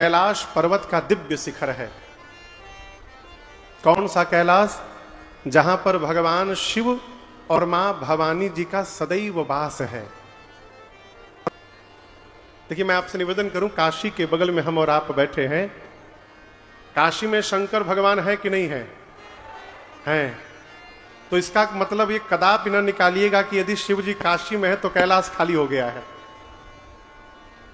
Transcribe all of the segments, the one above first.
कैलाश पर्वत का दिव्य शिखर है। कौन सा कैलाश? जहां पर भगवान शिव और मां भवानी जी का सदैव वास है। देखिए, मैं आपसे निवेदन करूं, काशी के बगल में हम और आप बैठे हैं। काशी में शंकर भगवान है कि नहीं है? हैं। तो इसका मतलब ये कदापि न निकालिएगा कि यदि शिव जी काशी में है तो कैलाश खाली हो गया है।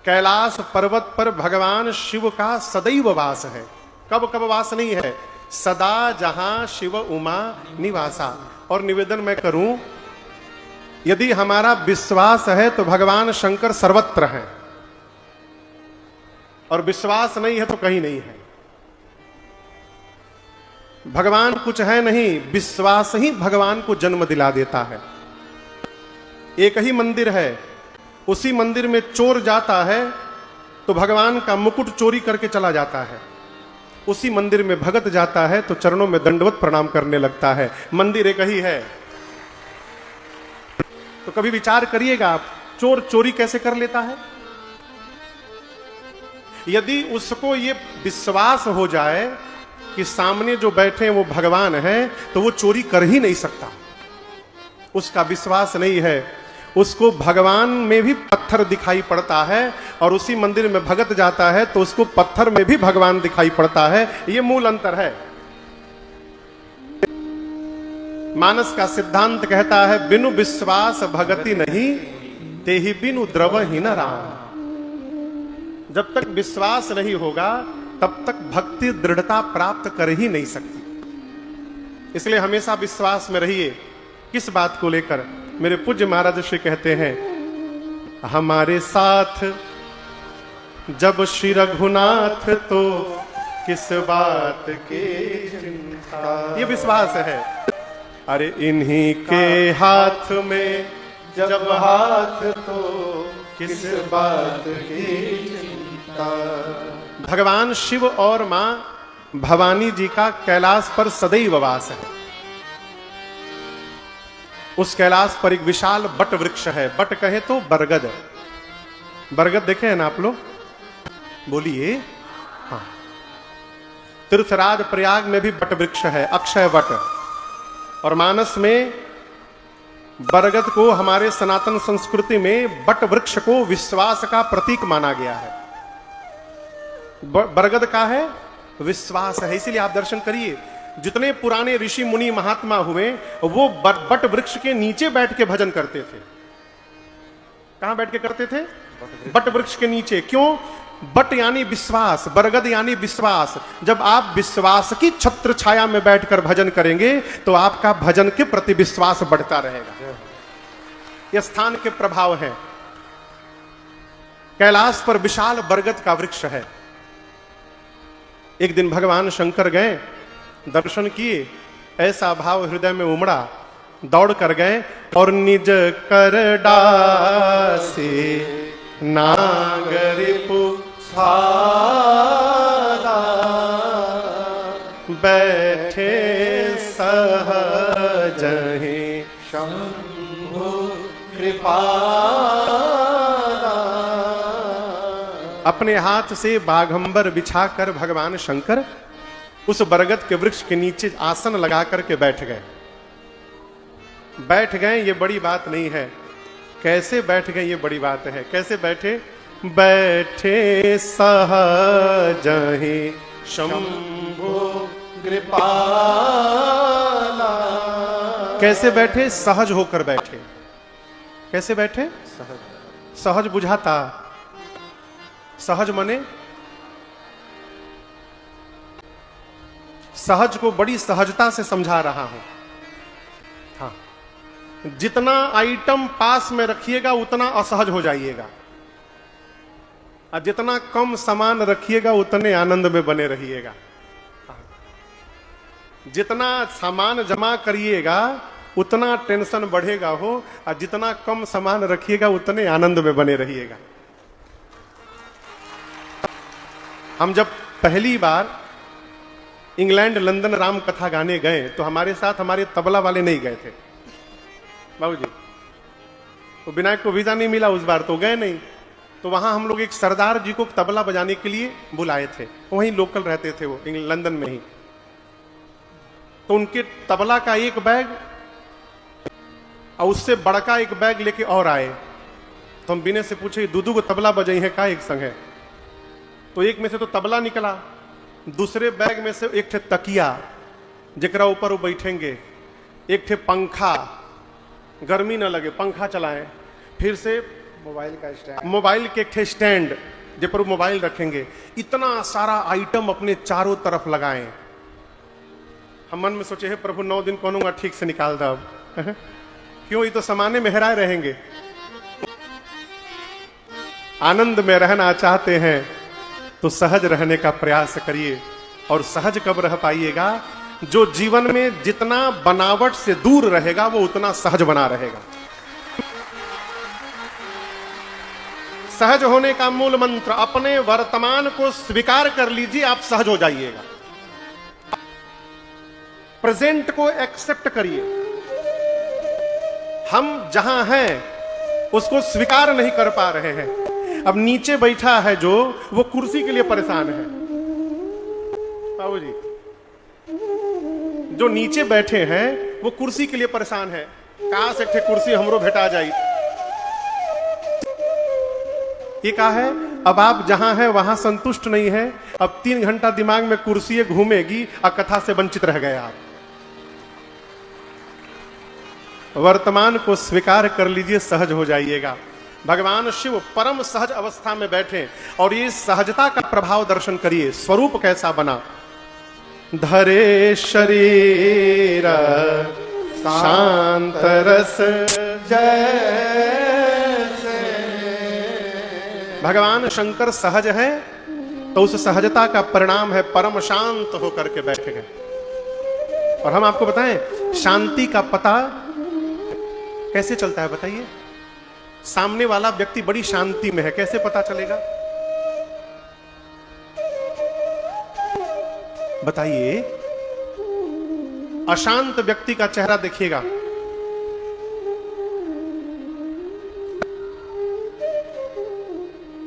कैलाश पर्वत पर भगवान शिव का सदैव वास है। कब कब वास नहीं है? सदा जहां शिव उमा निवासा। और निवेदन मैं करूं, यदि हमारा विश्वास है तो भगवान शंकर सर्वत्र हैं, और विश्वास नहीं है तो कहीं नहीं है। भगवान कुछ है नहीं, विश्वास ही भगवान को जन्म दिला देता है। एक ही मंदिर है, उसी मंदिर में चोर जाता है तो भगवान का मुकुट चोरी करके चला जाता है। उसी मंदिर में भगत जाता है तो चरणों में दंडवत प्रणाम करने लगता है। मंदिर एक ही है। तो कभी विचार करिएगा आप, चोर चोरी कैसे कर लेता है? यदि उसको ये विश्वास हो जाए कि सामने जो बैठे हैं वो भगवान हैं, तो वो चोरी कर ही नहीं सकता। उसका विश्वास नहीं है। उसको भगवान में भी पत्थर दिखाई पड़ता है, और उसी मंदिर में भगत जाता है तो उसको पत्थर में भी भगवान दिखाई पड़ता है। ये मूल अंतर है। मानस का सिद्धांत कहता है, बिनु विश्वास भगति नहीं, तेहि बिनु द्रवहि न राम। जब तक विश्वास नहीं होगा तब तक भक्ति दृढ़ता प्राप्त कर ही नहीं सकती। इसलिए हमेशा विश्वास में रहिए। किस बात को लेकर? मेरे पूज्य महाराज श्री कहते हैं, हमारे साथ जब श्री रघुनाथ तो किस बात की चिंता। ये विश्वास है। अरे इन्हीं के हाथ में जब हाथ तो किस बात की चिंता। भगवान शिव और मां भवानी जी का कैलाश पर सदैव वास है। उस कैलाश पर एक विशाल बट वृक्ष है। बट कहे तो बरगद। बरगद देखे हैं ना आप लोग? बोलिए। हाँ। तीर्थराज प्रयाग में भी बट वृक्ष है, अक्षय वट। और मानस में बरगद को हमारे सनातन संस्कृति में बट वृक्ष को विश्वास का प्रतीक माना गया है। बरगद का है विश्वास है। इसीलिए आप दर्शन करिए, जितने पुराने ऋषि मुनि महात्मा हुए वो बट वृक्ष के नीचे बैठ के भजन करते थे। कहां बैठ के करते थे? बट वृक्ष के नीचे। क्यों? बट यानी विश्वास, बरगद यानी विश्वास। जब आप विश्वास की छत्र छाया में बैठकर भजन करेंगे तो आपका भजन के प्रति विश्वास बढ़ता रहेगा। यह स्थान के प्रभाव है। कैलाश पर विशाल बरगद का वृक्ष है। एक दिन भगवान शंकर गए, दर्शन किए, ऐसा भाव हृदय में उमड़ा, दौड़ कर गए और निज कर डासे नागरिपु सारा बैठे सहजहि शंभु कृपाला। अपने हाथ से बाघंबर बिछाकर भगवान शंकर उस बरगद के वृक्ष के नीचे आसन लगा करके बैठ गए। बैठ गए ये बड़ी बात नहीं है, कैसे बैठ गए ये बड़ी बात है। कैसे बैठे? बैठे सहजहि शंभु कृपाला। कैसे बैठे? सहज होकर बैठे। कैसे बैठे? सहज। सहज बुझाता। सहज मने सहज को बड़ी सहजता से समझा रहा हूं। हाँ, जितना आइटम पास में रखिएगा उतना असहज हो जाइएगा, और जितना कम सामान रखिएगा उतने आनंद में बने रहिएगा। हाँ। जितना सामान जमा करिएगा उतना टेंशन बढ़ेगा हो, और जितना कम सामान रखिएगा उतने आनंद में बने रहिएगा। हम जब पहली बार इंग्लैंड लंदन राम कथा गाने गए तो हमारे साथ हमारे तबला वाले नहीं गए थे बाबूजी। तो विनायक को वीजा नहीं मिला उस बार, तो गए नहीं। तो वहां हम लोग एक सरदार जी को तबला बजाने के लिए बुलाए थे, वहीं लोकल रहते थे वो, लंदन में ही। तो उनके तबला का एक बैग और उससे बड़का एक बैग लेके और आए। तो हम बिने से पूछे, दूदू को तबला बजाई है का एक संग है? तो एक में से तो तबला निकला, दूसरे बैग में से एक थे तकिया जरा ऊपर वो बैठेंगे, एक थे पंखा, गर्मी न लगे पंखा चलाएं, फिर से मोबाइल का स्टैंड, मोबाइल के एक थे स्टैंड जिस पर मोबाइल रखेंगे। इतना सारा आइटम अपने चारों तरफ लगाएं। हम मन में सोचे, है प्रभु 9 दिन कहूंगा ठीक से निकाल दो अब क्यों, ये तो समाने में हेराए रहेंगे। आनंद में रहना चाहते हैं तो सहज रहने का प्रयास करिए। और सहज कब रह पाइएगा? जो जीवन में जितना बनावट से दूर रहेगा वो उतना सहज बना रहेगा। सहज होने का मूल मंत्र, अपने वर्तमान को स्वीकार कर लीजिए, आप सहज हो जाइएगा। प्रेजेंट को एक्सेप्ट करिए। हम जहां हैं उसको स्वीकार नहीं कर पा रहे हैं। अब नीचे बैठा है जो, वो कुर्सी के लिए परेशान है। बाबू जी, जो नीचे बैठे हैं वो कुर्सी के लिए परेशान है, काश एक कुर्सी हमरो भेटा जाए। ये कहा है, अब आप जहां हैं वहां संतुष्ट नहीं है, अब 3 घंटा दिमाग में कुर्सी घूमेगी और कथा से वंचित रह गए आप। वर्तमान को स्वीकार कर लीजिए, सहज हो जाइएगा। भगवान शिव परम सहज अवस्था में बैठे और ये सहजता का प्रभाव दर्शन करिए। स्वरूप कैसा बना? धरे शरीर शांत रस जैसे। भगवान शंकर सहज है तो उस सहजता का परिणाम है परम शांत होकर के बैठ गए। और हम आपको बताएं, शांति का पता कैसे चलता है बताइए? सामने वाला व्यक्ति बड़ी शांति में है, कैसे पता चलेगा बताइए? अशांत व्यक्ति का चेहरा देखिएगा,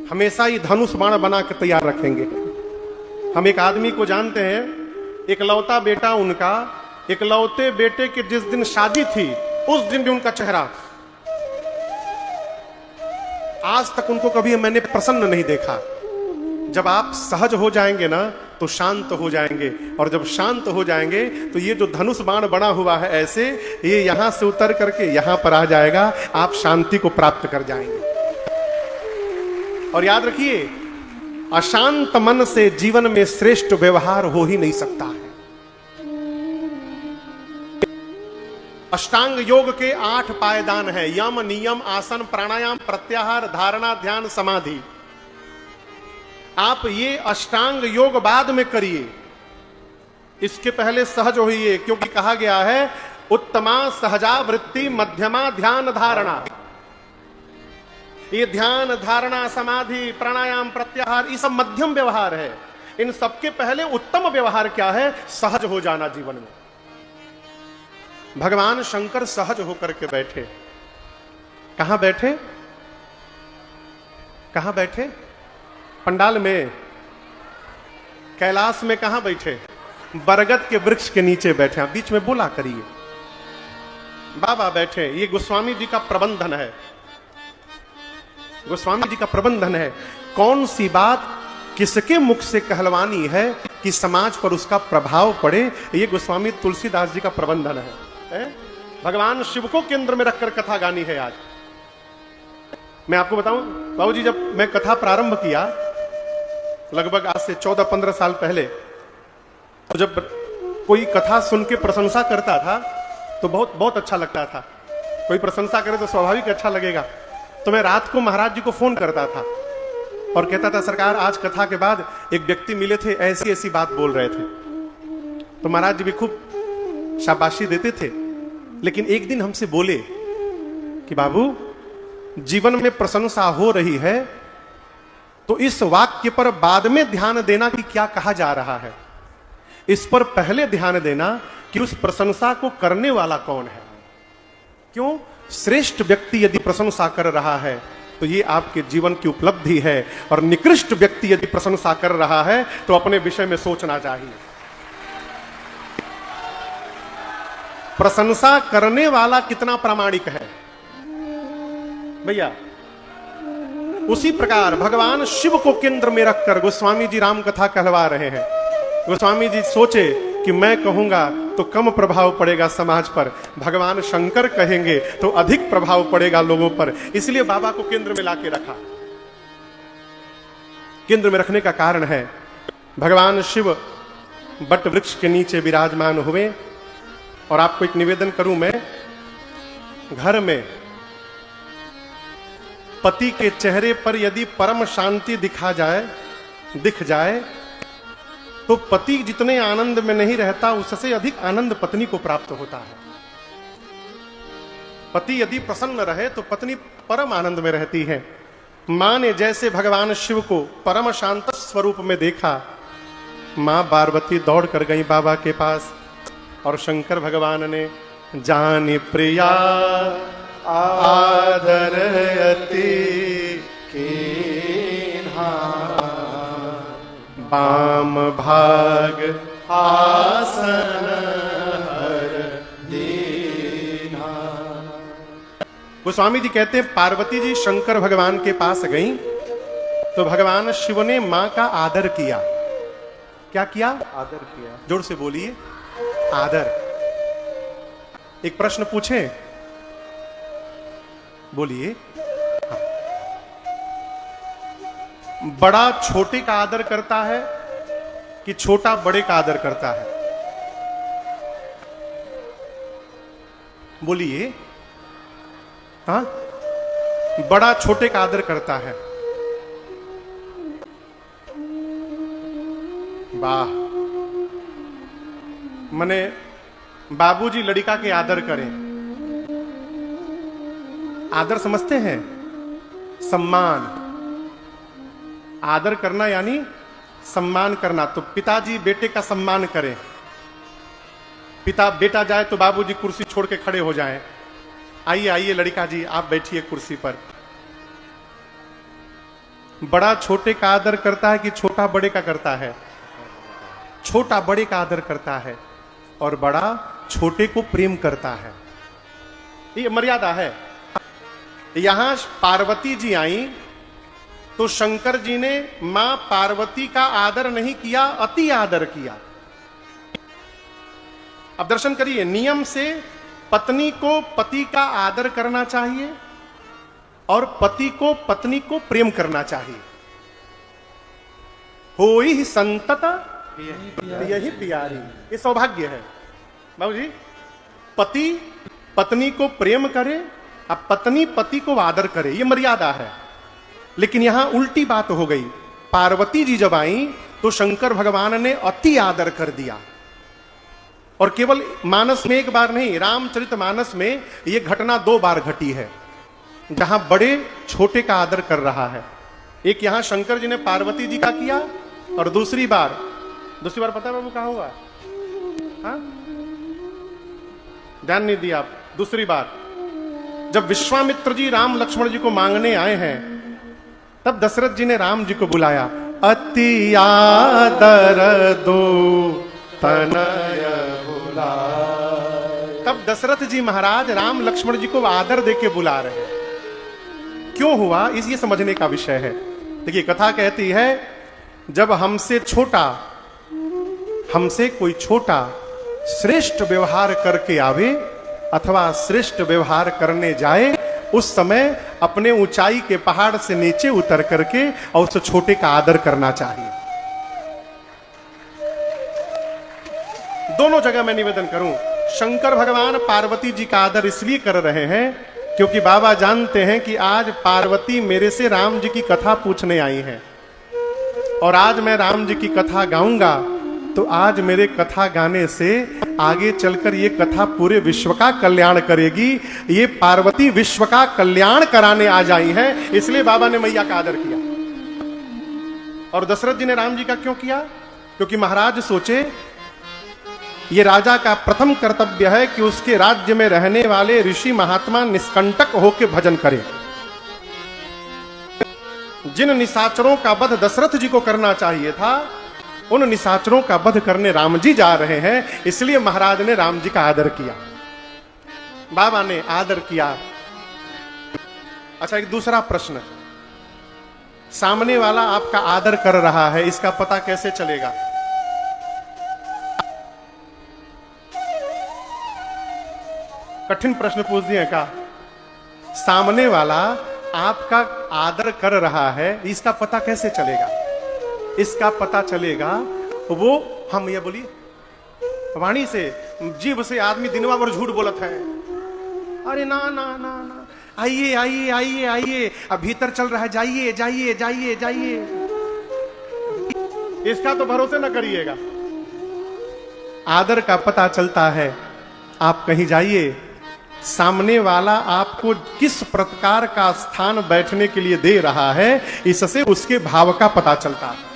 हमेशा ही धनुष बाण बना के तैयार रखेंगे। हम एक आदमी को जानते हैं, इकलौता बेटा उनका, इकलौते बेटे की जिस दिन शादी थी उस दिन भी उनका चेहरा, आज तक उनको कभी मैंने प्रसन्न नहीं देखा। जब आप सहज हो जाएंगे ना तो शांत हो जाएंगे, और जब शांत हो जाएंगे तो ये जो धनुष बाण बना हुआ है ऐसे, ये यहां से उतर करके यहां पर आ जाएगा, आप शांति को प्राप्त कर जाएंगे। और याद रखिए, अशांत मन से जीवन में श्रेष्ठ व्यवहार हो ही नहीं सकता है। अष्टांग योग के 8 पायदान है, यम, नियम, आसन, प्राणायाम, प्रत्याहार, धारणा, ध्यान, समाधि। आप ये अष्टांग योग बाद में करिए, इसके पहले सहज होइए, क्योंकि कहा गया है उत्तमा सहजा वृत्ति मध्यमा ध्यान धारणा। ये ध्यान, धारणा, समाधि, प्राणायाम, प्रत्याहार, ये सब मध्यम व्यवहार है। इन सबके पहले उत्तम व्यवहार क्या है? सहज हो जाना जीवन में। भगवान शंकर सहज होकर के बैठे। कहां बैठे? कहां बैठे? पंडाल में, कैलाश में कहां बैठे? बरगद के वृक्ष के नीचे बैठे। बीच में बोला करिए, बाबा बैठे। ये गोस्वामी जी का प्रबंधन है, गोस्वामी जी का प्रबंधन है। कौन सी बात किसके मुख से कहलवानी है कि समाज पर उसका प्रभाव पड़े, ये गोस्वामी तुलसीदास जी का प्रबंधन है। भगवान शिव को केंद्र में रखकर कथा गानी है आज। मैं आपको बताऊं बाबू जी, जब मैं कथा प्रारंभ किया लगभग आज से 14-15 साल पहले, तो जब कोई कथा सुन के प्रशंसा करता था तो बहुत बहुत अच्छा लगता था। कोई प्रशंसा करे तो स्वाभाविक अच्छा लगेगा। तो मैं रात को महाराज जी को फोन करता था और कहता था, सरकार आज कथा के बाद एक व्यक्ति मिले थे, ऐसी ऐसी बात बोल रहे थे। तो महाराज जी भी खूब शाबाशी देते थे, लेकिन एक दिन हमसे बोले कि बाबू, जीवन में प्रशंसा हो रही है तो इस वाक्य पर बाद में ध्यान देना कि क्या कहा जा रहा है, इस पर पहले ध्यान देना कि उस प्रशंसा को करने वाला कौन है। क्यों? श्रेष्ठ व्यक्ति यदि प्रशंसा कर रहा है तो ये आपके जीवन की उपलब्धि है। और निकृष्ट व्यक्ति यदि प्रशंसा कर रहा है तो अपने विषय में सोचना चाहिए। प्रशंसा करने वाला कितना प्रामाणिक है भैया। उसी प्रकार भगवान शिव को केंद्र में रखकर गोस्वामी जी राम कथा कहलवा रहे हैं। गोस्वामी जी सोचे कि मैं कहूंगा तो कम प्रभाव पड़ेगा समाज पर, भगवान शंकर कहेंगे तो अधिक प्रभाव पड़ेगा लोगों पर, इसलिए बाबा को केंद्र में लाके रखा। केंद्र में रखने का कारण है भगवान शिव बट वृक्ष के नीचे विराजमान हुए। और आपको एक निवेदन करूं मैं, घर में पति के चेहरे पर यदि परम शांति दिख जाए तो पति जितने आनंद में नहीं रहता उससे अधिक आनंद पत्नी को प्राप्त होता है। पति यदि प्रसन्न रहे तो पत्नी परम आनंद में रहती है। मां ने जैसे भगवान शिव को परम शांत स्वरूप में देखा, मां पार्वती दौड़ कर गई बाबा के पास और शंकर भगवान ने जानी प्रिया आदर अति कीन्हा बाम भाग आसन हर दीन्हा। गोस्वामी जी कहते हैं पार्वती जी शंकर भगवान के पास गईं तो भगवान शिव ने मां का आदर किया। क्या किया? आदर किया। जोर से बोलिए, आदर। एक प्रश्न पूछें, बोलिए। बड़ा छोटे का आदर करता है कि छोटा बड़े का आदर करता है? बोलिए। हाँ, बड़ा छोटे का आदर करता है। वाह। मने बाबूजी लड़का के आदर करें। आदर समझते हैं? सम्मान। आदर करना यानी सम्मान करना। तो पिताजी बेटे का सम्मान करें। बेटा जाए तो बाबूजी कुर्सी छोड़ के खड़े हो जाएं, आइए आइए लड़का जी आप बैठिए कुर्सी पर। बड़ा छोटे का आदर करता है कि छोटा बड़े का करता है? छोटा बड़े का आदर करता है और बड़ा छोटे को प्रेम करता है। ये मर्यादा है। यहां पार्वती जी आई तो शंकर जी ने मां पार्वती का आदर नहीं किया, अति आदर किया। अब दर्शन करिए, नियम से पत्नी को पति का आदर करना चाहिए और पति को पत्नी को प्रेम करना चाहिए। होई ही संतत यही प्यारी, ये सौभाग्य है बाबूजी। पति पत्नी को प्रेम करे, अब पत्नी पति को आदर करे, ये मर्यादा है। लेकिन यहां उल्टी बात हो गई। पार्वती जी जब आई तो शंकर भगवान ने अति आदर कर दिया। और केवल मानस में एक बार नहीं, रामचरितमानस में यह घटना 2 बार घटी है जहां बड़े छोटे का आदर कर रहा है। एक यहां शंकर जी ने पार्वती जी का किया और दूसरी बार पता है बाबू कहां हुआ? हाँ, ध्यान नहीं दिया आप। दूसरी बार जब विश्वामित्र जी राम लक्ष्मण जी को मांगने आए हैं तब दशरथ जी ने राम जी को बुलाया। अति आदर दो तनय बुला। तब दशरथ जी महाराज राम लक्ष्मण जी को आदर देके बुला रहे हैं। क्यों हुआ, ये समझने का विषय है। देखिए कथा कहती है, जब हमसे कोई छोटा श्रेष्ठ व्यवहार करके आवे अथवा श्रेष्ठ व्यवहार करने जाए, उस समय अपने ऊंचाई के पहाड़ से नीचे उतर करके और उस छोटे का आदर करना चाहिए। दोनों जगह मैं निवेदन करूं, शंकर भगवान पार्वती जी का आदर इसलिए कर रहे हैं क्योंकि बाबा जानते हैं कि आज पार्वती मेरे से राम जी की कथा पूछने आई हैं और आज मैं राम जी की कथा गाऊंगा तो आज मेरे कथा गाने से आगे चलकर ये कथा पूरे विश्व का कल्याण करेगी। ये पार्वती विश्व का कल्याण कराने आ जाई हैं, इसलिए बाबा ने मैया का आदर किया। और दशरथ जी ने राम जी का क्यों किया? क्योंकि महाराज सोचे ये राजा का प्रथम कर्तव्य है कि उसके राज्य में रहने वाले ऋषि महात्मा निष्कंटक होकर भजन करें। जिन निशाचरों का वध दशरथ जी को करना चाहिए था, उन निशाचरों का वध करने राम जी जा रहे हैं, इसलिए महाराज ने राम जी का आदर किया, बाबा ने आदर किया। अच्छा, एक दूसरा प्रश्न, सामने वाला आपका आदर कर रहा है, इसका पता कैसे चलेगा? कठिन प्रश्न पूछ दिए का। सामने वाला आपका आदर कर रहा है, इसका पता कैसे चलेगा? इसका पता चलेगा वो, हम ये बोलिए वाणी से, जीभ से आदमी दिनवा भर झूठ बोलत है, अरे ना ना ना ना, आइए आइए आइए आइए, अब भीतर चल रहा है, जाइए जाइए जाइए जाइए, इसका तो भरोसे न करिएगा। आदर का पता चलता है, आप कहीं जाइए, सामने वाला आपको किस प्रकार का स्थान बैठने के लिए दे रहा है, इससे उसके भाव का पता चलता है।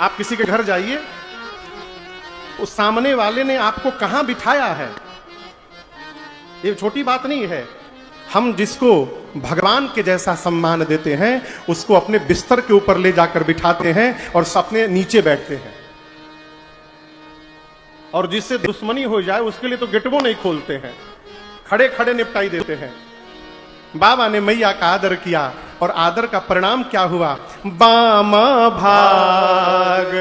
आप किसी के घर जाइए, उस सामने वाले ने आपको कहां बिठाया है, ये छोटी बात नहीं है। हम जिसको भगवान के जैसा सम्मान देते हैं, उसको अपने बिस्तर के ऊपर ले जाकर बिठाते हैं और अपने नीचे बैठते हैं, और जिससे दुश्मनी हो जाए उसके लिए तो गेटवो नहीं खोलते हैं, खड़े खड़े निपटाई देते हैं। बाबा ने मैया का आदर किया, और आदर का परिणाम क्या हुआ? बाम भाग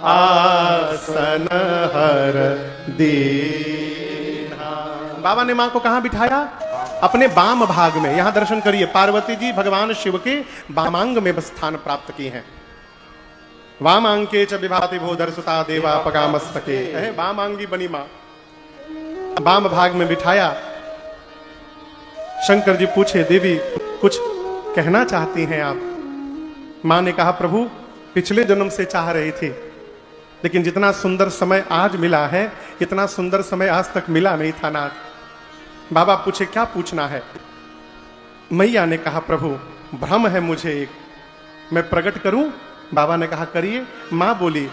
आसन हर दीना। बाबा ने मां को कहां बिठाया? अपने बाम भाग में। यहां दर्शन करिए, पार्वती जी भगवान शिव के बामांग में स्थान प्राप्त की हैं। वामांके च विभाति भूधर सुता देवा पगामस्तके, वामांगी बनी मां, वाम भाग में बिठाया। शंकर जी पूछे, देवी कुछ कहना चाहती हैं आप? मां ने कहा, प्रभु पिछले जन्म से चाह रही थी, लेकिन जितना सुंदर समय आज मिला है, इतना सुंदर समय आज तक मिला नहीं था नाथ। बाबा पूछे, क्या पूछना है? मैया ने कहा, प्रभु भ्रम है मुझे एक, मैं प्रकट करूं? बाबा ने कहा, करिए। मां बोली,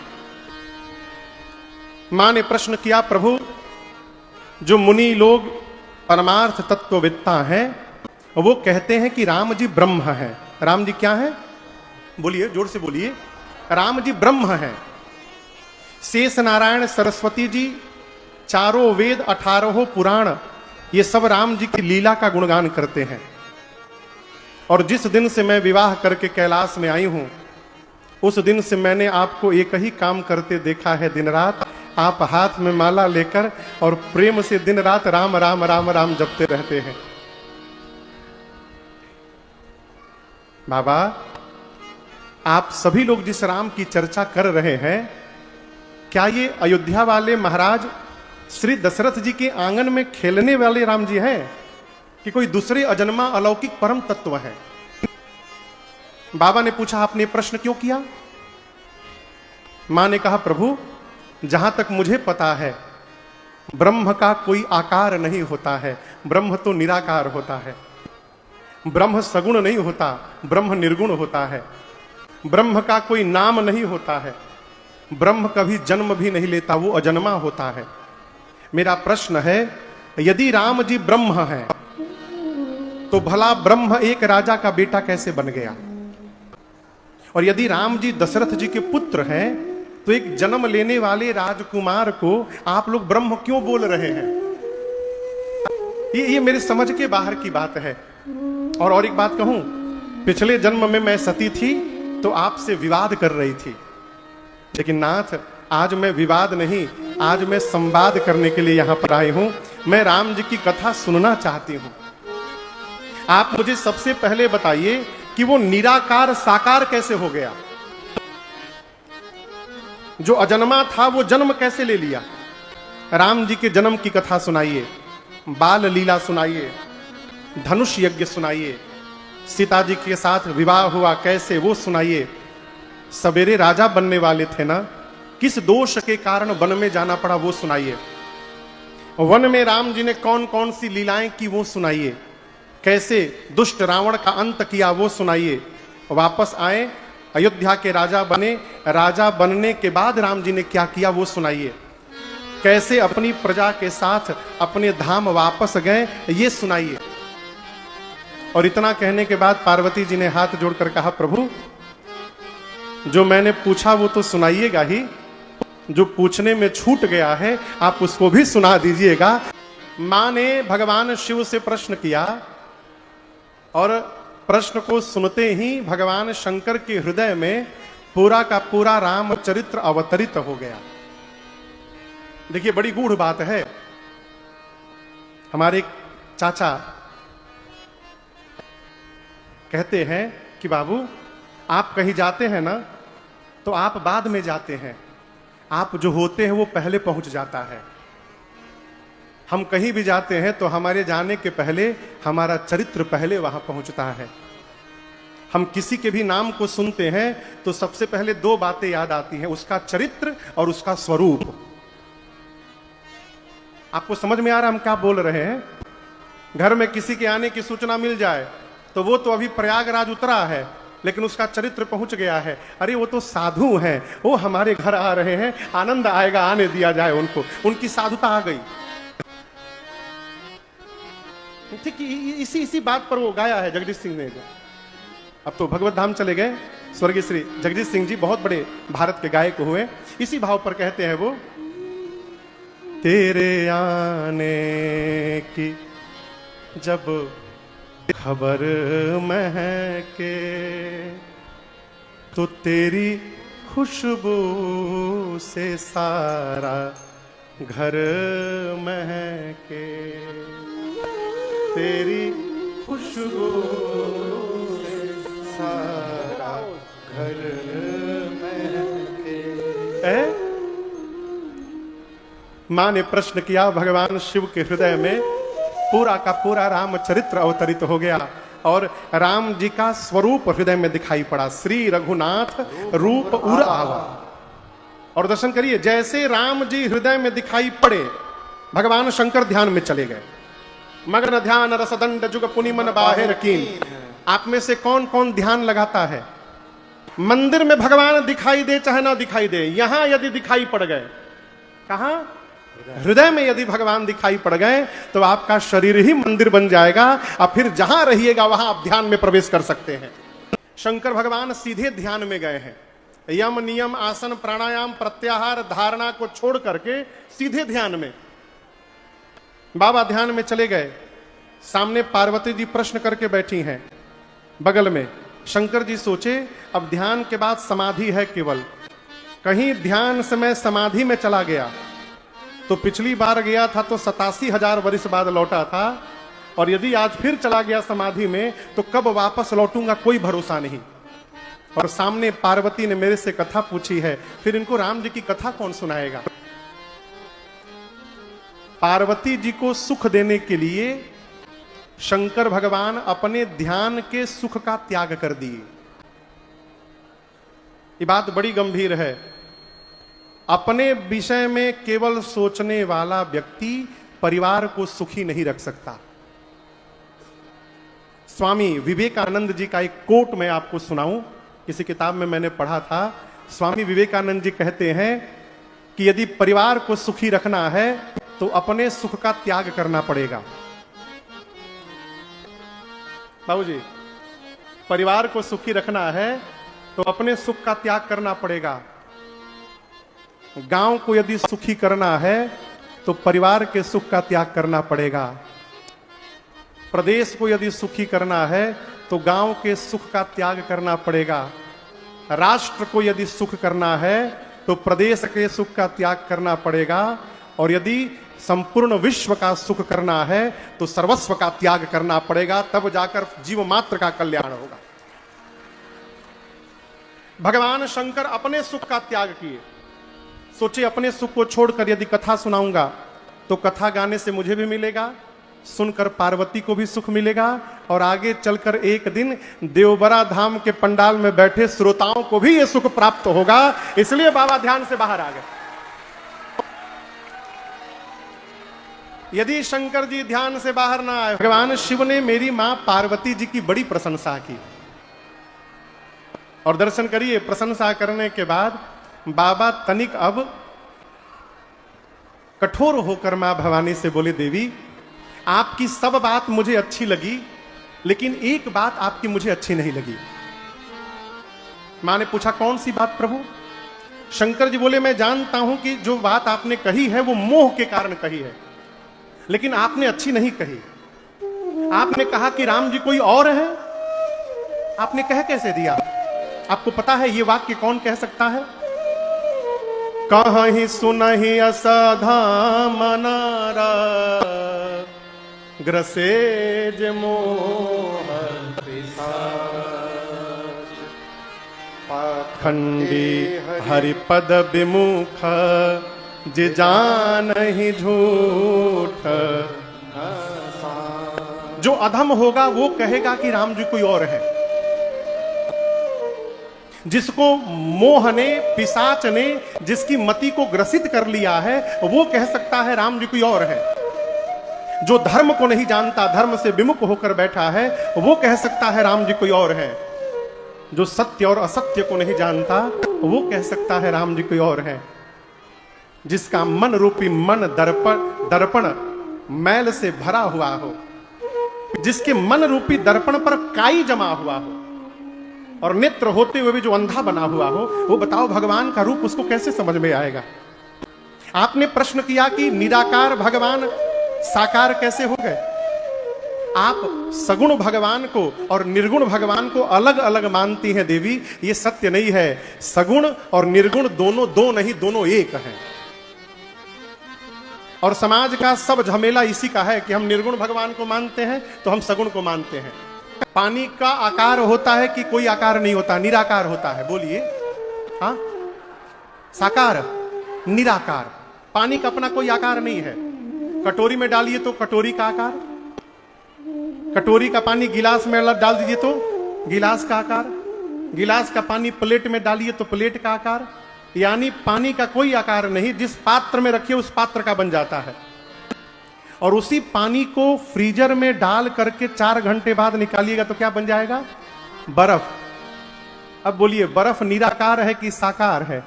मां ने प्रश्न किया, प्रभु जो मुनि लोग परमार्थ तत्ववेत्ता हैं, वो कहते हैं कि राम जी ब्रह्म हैं। राम जी क्या हैं? बोलिए, जोर से बोलिए। राम जी ब्रह्म हैं। शेष नारायण सरस्वती जी, चारों वेद 18 पुराण, ये सब राम जी की लीला का गुणगान करते हैं। और जिस दिन से मैं विवाह करके कैलाश में आई हूं, उस दिन से मैंने आपको एक ही काम करते देखा है दिन रात। आप हाथ में माला लेकर और प्रेम से दिन रात राम राम राम राम जपते रहते हैं। बाबा, आप सभी लोग जिस राम की चर्चा कर रहे हैं, क्या ये अयोध्या वाले महाराज श्री दशरथ जी के आंगन में खेलने वाले राम जी हैं, कि कोई दूसरे अजन्मा अलौकिक परम तत्व है? बाबा ने पूछा, आपने प्रश्न क्यों किया? मां ने कहा, प्रभु जहां तक मुझे पता है, ब्रह्म का कोई आकार नहीं होता है, ब्रह्म तो निराकार होता है। ब्रह्म सगुण नहीं होता, ब्रह्म निर्गुण होता है। ब्रह्म का कोई नाम नहीं होता है, ब्रह्म कभी जन्म भी नहीं लेता, वो अजन्मा होता है। मेरा प्रश्न है, यदि राम जी ब्रह्म हैं, तो भला ब्रह्म एक राजा का बेटा कैसे बन गया? और यदि राम जी दशरथ जी के पुत्र हैं, तो एक जन्म लेने वाले राजकुमार को आप लोग ब्रह्म क्यों बोल रहे हैं? ये मेरे समझ के बाहर की बात है। और एक बात कहूं, पिछले जन्म में मैं सती थी तो आपसे विवाद कर रही थी, लेकिन नाथ आज मैं विवाद नहीं, आज मैं संवाद करने के लिए यहां पर आई हूं। मैं राम जी की कथा सुनना चाहती हूं। आप मुझे सबसे पहले बताइए कि वो निराकार साकार कैसे हो गया? जो अजन्मा था वो जन्म कैसे ले लिया? राम जी के जन्म की कथा सुनाइए, बाल लीला सुनाइए, धनुष यज्ञ सुनाइए, सीता जी के साथ विवाह हुआ कैसे वो सुनाइए। सवेरे राजा बनने वाले थे ना, किस दोष के कारण वन में जाना पड़ा वो सुनाइए। वन में राम जी ने कौन कौन सी लीलाएं की वो सुनाइए। कैसे दुष्ट रावण का अंत किया वो सुनाइए। वापस आए, अयोध्या के राजा बने, राजा बनने के बाद राम जी ने क्या किया वो सुनाइए। कैसे अपनी प्रजा के साथ अपने धाम वापस गए ये सुनाइए। और इतना कहने के बाद पार्वती जी ने हाथ जोड़कर कहा, प्रभु जो मैंने पूछा वो तो सुनाइएगा ही, जो पूछने में छूट गया है आप उसको भी सुना दीजिएगा। मां ने भगवान शिव से प्रश्न किया और प्रश्न को सुनते ही भगवान शंकर के हृदय में पूरा का पूरा राम चरित्र अवतरित हो गया। देखिए बड़ी गूढ़ बात है। हमारे चाचा कहते हैं कि बाबू आप कहीं जाते हैं ना तो आप बाद में जाते हैं, आप जो होते हैं वो पहले पहुंच जाता है। हम कहीं भी जाते हैं तो हमारे जाने के पहले हमारा चरित्र पहले वहां पहुंचता है। हम किसी के भी नाम को सुनते हैं तो सबसे पहले दो बातें याद आती हैं, उसका चरित्र और उसका स्वरूप। आपको समझ में आ रहा हम क्या बोल रहे हैं? घर में किसी के आने की सूचना मिल जाए तो वो तो अभी प्रयागराज उतरा है लेकिन उसका चरित्र पहुंच गया है, अरे वो तो साधु हैं, वो हमारे घर आ रहे हैं, आनंद आएगा, आने दिया जाए उनको, उनकी साधुता आ गई। ठीक इसी बात पर वो गाया है जगदीश सिंह ने। अब तो भगवत धाम चले गए स्वर्गीय श्री जगदीश सिंह जी, बहुत बड़े भारत के गायक हुए। इसी भाव पर कहते हैं वो, तेरे आने की जब खबर महके तो तेरी खुशबू से सारा घर महके, तेरी खुशबू से सारा घर महके। मां ने प्रश्न किया, भगवान शिव के हृदय में पूरा का पूरा राम चरित्र अवतरित हो गया और राम जी का स्वरूप हृदय में दिखाई पड़ा। श्री रघुनाथ रूप उर आवा। और दर्शन करिए, जैसे राम जी हृदय में दिखाई पड़े भगवान शंकर ध्यान में चले गए। मगन ध्यान रसदंड जुग पुनि मन बाहिर कीन। आप में से कौन कौन ध्यान लगाता है? मंदिर में भगवान दिखाई दे चाहे ना दिखाई दे, यहां यदि दिखाई पड़ गए, कहां? हृदय में यदि भगवान दिखाई पड़ गए तो आपका शरीर ही मंदिर बन जाएगा और फिर जहां रहिएगा वहां आप ध्यान में प्रवेश कर सकते हैं। शंकर भगवान सीधे ध्यान में गए हैं। यम नियम आसन प्राणायाम प्रत्याहार धारणा को छोड़ करके सीधे ध्यान में। बाबा ध्यान में चले गए। सामने पार्वती जी प्रश्न करके बैठी हैं, बगल में शंकर जी सोचे अब ध्यान के बाद समाधि है केवल, कहीं ध्यान से मैं समाधि में चला गया तो पिछली बार गया था तो 87,000 वर्ष बाद लौटा था, और यदि आज फिर चला गया समाधि में तो कब वापस लौटूंगा कोई भरोसा नहीं। और सामने पार्वती ने मेरे से कथा पूछी है, फिर इनको राम जी की कथा कौन सुनाएगा? पार्वती जी को सुख देने के लिए शंकर भगवान अपने ध्यान के सुख का त्याग कर दिए। ये बात बड़ी गंभीर है। अपने विषय में केवल सोचने वाला व्यक्ति परिवार को सुखी नहीं रख सकता। स्वामी विवेकानंद जी का एक कोट मैं आपको सुनाऊं, किसी किताब में मैंने पढ़ा था। स्वामी विवेकानंद जी कहते हैं कि यदि परिवार को सुखी रखना है तो अपने सुख का त्याग करना पड़ेगा। बाबूजी, परिवार को सुखी रखना है तो अपने सुख का त्याग करना पड़ेगा। गांव को यदि सुखी करना है तो परिवार के सुख का त्याग करना पड़ेगा। प्रदेश को यदि सुखी करना है तो गांव के सुख का त्याग करना पड़ेगा। राष्ट्र को यदि सुख करना है तो प्रदेश के सुख का त्याग करना पड़ेगा। और यदि संपूर्ण विश्व का सुख करना है तो सर्वस्व का त्याग करना पड़ेगा, तब जाकर जीव मात्र का कल्याण होगा। भगवान शंकर अपने सुख का त्याग किए। सोचे अपने सुख को छोड़कर यदि कथा सुनाऊंगा तो कथा गाने से मुझे भी मिलेगा, सुनकर पार्वती को भी सुख मिलेगा, और आगे चलकर एक दिन देवबरा धाम के पंडाल में बैठे श्रोताओं को भी यह सुख प्राप्त होगा। इसलिए बाबा ध्यान से बाहर आ गए। यदि शंकर जी ध्यान से बाहर ना आए, भगवान शिव ने मेरी मां पार्वती जी की बड़ी प्रशंसा की। और दर्शन करिए, प्रशंसा करने के बाद बाबा तनिक अब कठोर होकर मां भवानी से बोले, देवी आपकी सब बात मुझे अच्छी लगी, लेकिन एक बात आपकी मुझे अच्छी नहीं लगी। मां ने पूछा कौन सी बात प्रभु? शंकर जी बोले मैं जानता हूं कि जो बात आपने कही है वो मोह के कारण कही है, लेकिन आपने अच्छी नहीं कही। आपने कहा कि राम जी कोई और है। आपने कह कैसे दिया? आपको पता है ये वाक्य कौन कह सकता है? कहीं सुनहि असाधाम नारा ग्रसेज मोह पिशाच पाखंडी हरिपद विमुख जे जानहि झूठ। जो अधम होगा वो कहेगा कि राम जी कोई और है। जिसको मोह ने, पिशाच ने जिसकी मति को ग्रसित कर लिया है, वो कह सकता है राम जी कोई और है। जो धर्म को नहीं जानता, धर्म से विमुख होकर बैठा है, वो कह सकता है राम जी कोई और है। जो सत्य और असत्य को नहीं जानता, वो कह सकता है राम जी कोई और है। जिसका मन रूपी मन दर्पण मैल से भरा हुआ हो, जिसके मन रूपी दर्पण पर काई जमा हुआ हो और नेत्र होते हुए भी जो अंधा बना हुआ हो, वो बताओ भगवान का रूप उसको कैसे समझ में आएगा? आपने प्रश्न किया कि निराकार भगवान साकार कैसे हो गए? आप सगुण भगवान को और निर्गुण भगवान को अलग अलग मानती हैं देवी, ये सत्य नहीं है। सगुण और निर्गुण दोनों दो नहीं, दोनों एक हैं। और समाज का सब झमेला इसी का है कि हम निर्गुण भगवान को मानते हैं तो हम सगुण को मानते हैं। पानी का आकार होता है कि कोई आकार नहीं होता, निराकार होता है। बोलिए हाँ, साकार निराकार। पानी का अपना कोई आकार नहीं है। कटोरी में डालिए तो कटोरी का आकार, कटोरी का पानी गिलास में डाल दीजिए तो गिलास का आकार, गिलास का पानी प्लेट में डालिए तो प्लेट का आकार। यानी पानी का कोई आकार नहीं, जिस पात्र में रखिए उस पात्र का बन जाता है। और उसी पानी को फ्रीजर में डाल करके 4 घंटे बाद निकालिएगा तो क्या बन जाएगा? बर्फ। अब बोलिए बर्फ निराकार है कि साकार है?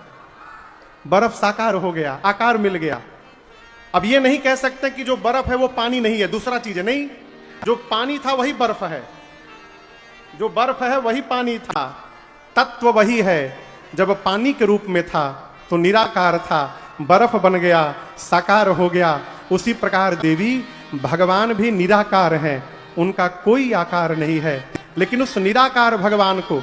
बर्फ साकार हो गया, आकार मिल गया। अब ये नहीं कह सकते कि जो बर्फ है वो पानी नहीं है, दूसरा चीज है। नहीं, जो पानी था वही बर्फ है, जो बर्फ है वही पानी था, तत्व वही है। जब पानी के रूप में था तो निराकार था, बर्फ बन गया, साकार हो गया। उसी प्रकार देवी भगवान भी निराकार हैं, उनका कोई आकार नहीं है। लेकिन उस निराकार भगवान को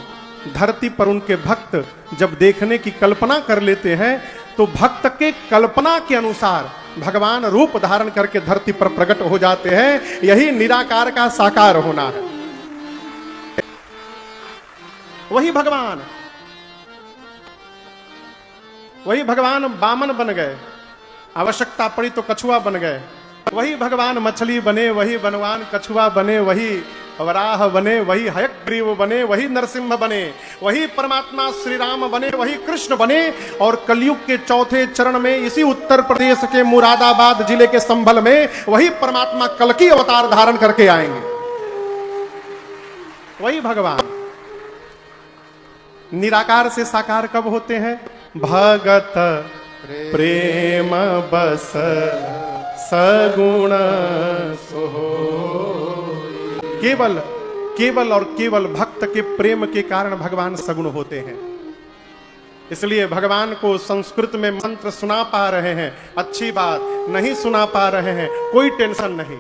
धरती पर उनके भक्त जब देखने की कल्पना कर लेते हैं तो भक्त के कल्पना के अनुसार भगवान रूप धारण करके धरती पर प्रकट हो जाते हैं। यही निराकार का साकार होना है। वही भगवान बामन बन गए, आवश्यकता पड़ी तो कछुआ बन गए। वही भगवान मछली बने, वही भगवान कछुआ बने, वही वराह बने, वही हयग्रीव बने, वही नरसिंह बने, वही परमात्मा श्री राम बने, वही कृष्ण बने। और कलयुग के चौथे चरण में इसी उत्तर प्रदेश के मुरादाबाद जिले के संभल में वही परमात्मा कल्कि अवतार धारण करके आएंगे। वही भगवान निराकार से साकार कब होते हैं? भगत प्रेम बस सगुण केवल और केवल भक्त के प्रेम के कारण भगवान सगुण होते हैं। इसलिए भगवान को संस्कृत में मंत्र सुना पा रहे हैं, अच्छी बात। नहीं सुना पा रहे हैं, कोई टेंशन नहीं।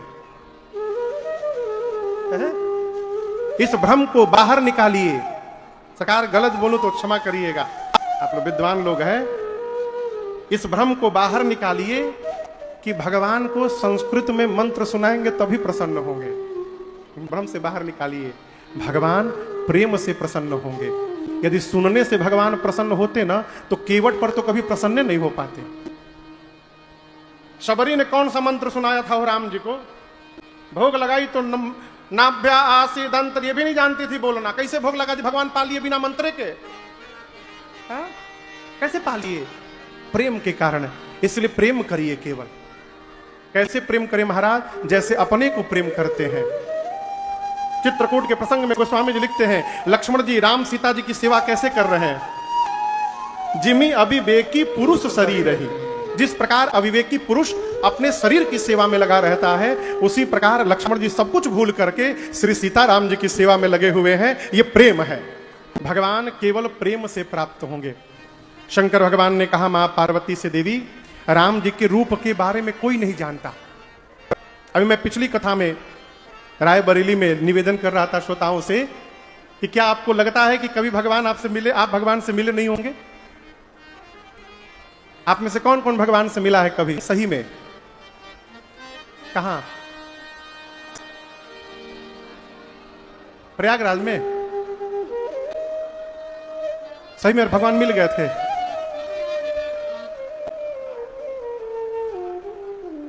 इस भ्रम को बाहर निकालिए। सरकार गलत बोलूं तो क्षमा करिएगा, आप लोग विद्वान लोग हैं। इस भ्रम को बाहर निकालिए कि भगवान को संस्कृत में मंत्र सुनाएंगे तभी प्रसन्न होंगे। भ्रम से बाहर निकालिए, भगवान प्रेम से प्रसन्न होंगे। यदि सुनने से भगवान प्रसन्न होते ना तो केवट पर तो कभी प्रसन्न नहीं हो पाते। शबरी ने कौन सा मंत्र सुनाया था राम जी को? भोग लगाई तो नाभ्या आसी दंत, ये भी नहीं जानती थी बोलना। कैसे भोग लगा दी? भगवान पालिए बिना मंत्र के? हा? कैसे पालिए? प्रेम के कारण। इसलिए प्रेम करिए केवल। कैसे प्रेम करें महाराज? जैसे अपने को प्रेम करते हैं। चित्रकूट के प्रसंग में गोस्वामी जी लिखते हैं, लक्ष्मण जी राम सीता जी की सेवा कैसे कर रहे हैं? जिमी अभिवेकी पुरुष शरीर ही। जिस प्रकार अविवेकी पुरुष अपने शरीर की सेवा में लगा रहता है, उसी प्रकार लक्ष्मण जी सब कुछ भूल करके श्री सीताराम जी की सेवा में लगे हुए हैं। ये प्रेम है, भगवान केवल प्रेम से प्राप्त होंगे। शंकर भगवान ने कहा मां पार्वती से, देवी राम जी के रूप के बारे में कोई नहीं जानता। अभी मैं पिछली कथा में रायबरेली में निवेदन कर रहा था श्रोताओं से कि क्या आपको लगता है कि कभी भगवान आपसे मिले, आप भगवान से मिले नहीं होंगे? आप में से कौन कौन भगवान से मिला है कभी सही में? कहां? प्रयागराज में सही में भगवान मिल गए थे?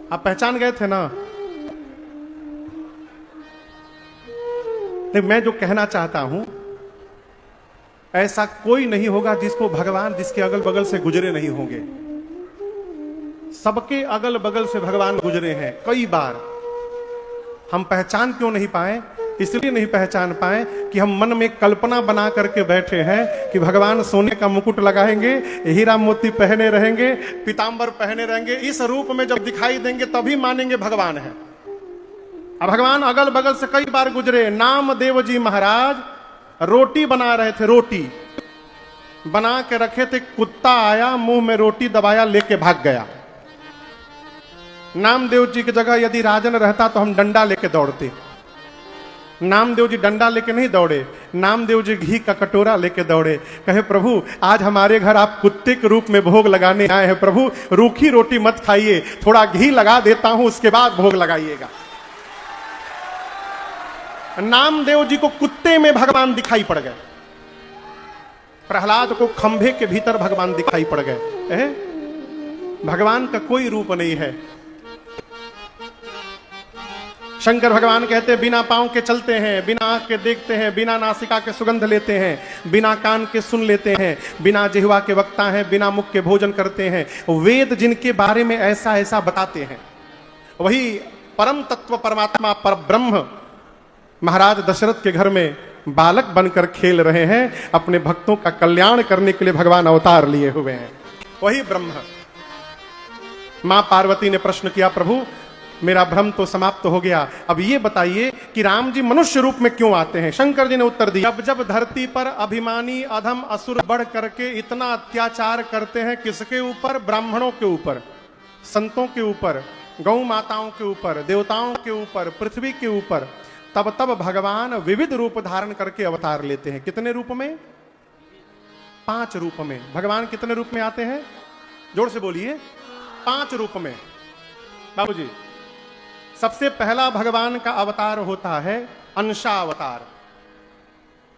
आप पहचान गए थे ना? मैं जो कहना चाहता हूं, ऐसा कोई नहीं होगा जिसको भगवान जिसके अगल बगल से गुजरे नहीं होंगे। सबके अगल बगल से भगवान गुजरे हैं कई बार। हम पहचान क्यों नहीं पाए? इसलिए नहीं पहचान पाए कि हम मन में कल्पना बना करके बैठे हैं कि भगवान सोने का मुकुट लगाएंगे, हीरा मोती पहने रहेंगे, पीतांबर पहने रहेंगे, इस रूप में जब दिखाई देंगे तभी मानेंगे भगवान है। अब भगवान अगल बगल से कई बार गुजरे। नामदेव जी महाराज रोटी बना रहे थे, रोटी बना के रखे थे, कुत्ता आया, मुंह में रोटी दबाया, लेके भाग गया। नामदेव जी की जगह यदि राजन रहता तो हम डंडा लेके दौड़ते। नामदेव जी डंडा लेके नहीं दौड़े, नामदेव जी घी का कटोरा लेके दौड़े। कहे प्रभु आज हमारे घर आप कुत्ते के रूप में भोग लगाने आए हैं, प्रभु रूखी रोटी मत खाइए, थोड़ा घी लगा देता हूं, उसके बाद भोग लगाइएगा। नामदेव जी को कुत्ते में भगवान दिखाई पड़ गए, प्रहलाद को खंभे के भीतर भगवान दिखाई पड़ गए। भगवान का कोई रूप नहीं है। शंकर भगवान कहते हैं बिना पांव के चलते हैं, बिना आंख के देखते हैं, बिना नासिका के सुगंध लेते हैं, बिना कान के सुन लेते हैं, बिना जिह्वा के वक्ता हैं, बिना मुख के भोजन करते हैं। वेद जिनके बारे में ऐसा ऐसा बताते हैं, वही परम तत्व परमात्मा पर ब्रह्म महाराज दशरथ के घर में बालक बनकर खेल रहे हैं। अपने भक्तों का कल्याण करने के लिए भगवान अवतार लिए हुए हैं, वही ब्रह्म। मां पार्वती ने प्रश्न किया, प्रभु मेरा भ्रम तो समाप्त हो गया, अब ये बताइए कि राम जी मनुष्य रूप में क्यों आते हैं? शंकर जी ने उत्तर दिया, जब जब धरती पर अभिमानी अधम असुर बढ़ करके इतना अत्याचार करते हैं, किसके ऊपर? ब्राह्मणों के ऊपर, संतों के ऊपर, गौ माताओं के ऊपर, देवताओं के ऊपर, पृथ्वी के ऊपर, तब तब भगवान विविध रूप धारण करके अवतार लेते हैं। कितने रूप में? 5 रूप में। भगवान कितने रूप में आते हैं? जोर से बोलिए। 5 रूप में। बाबूजी, सबसे पहला भगवान का अवतार होता है अंशावतार।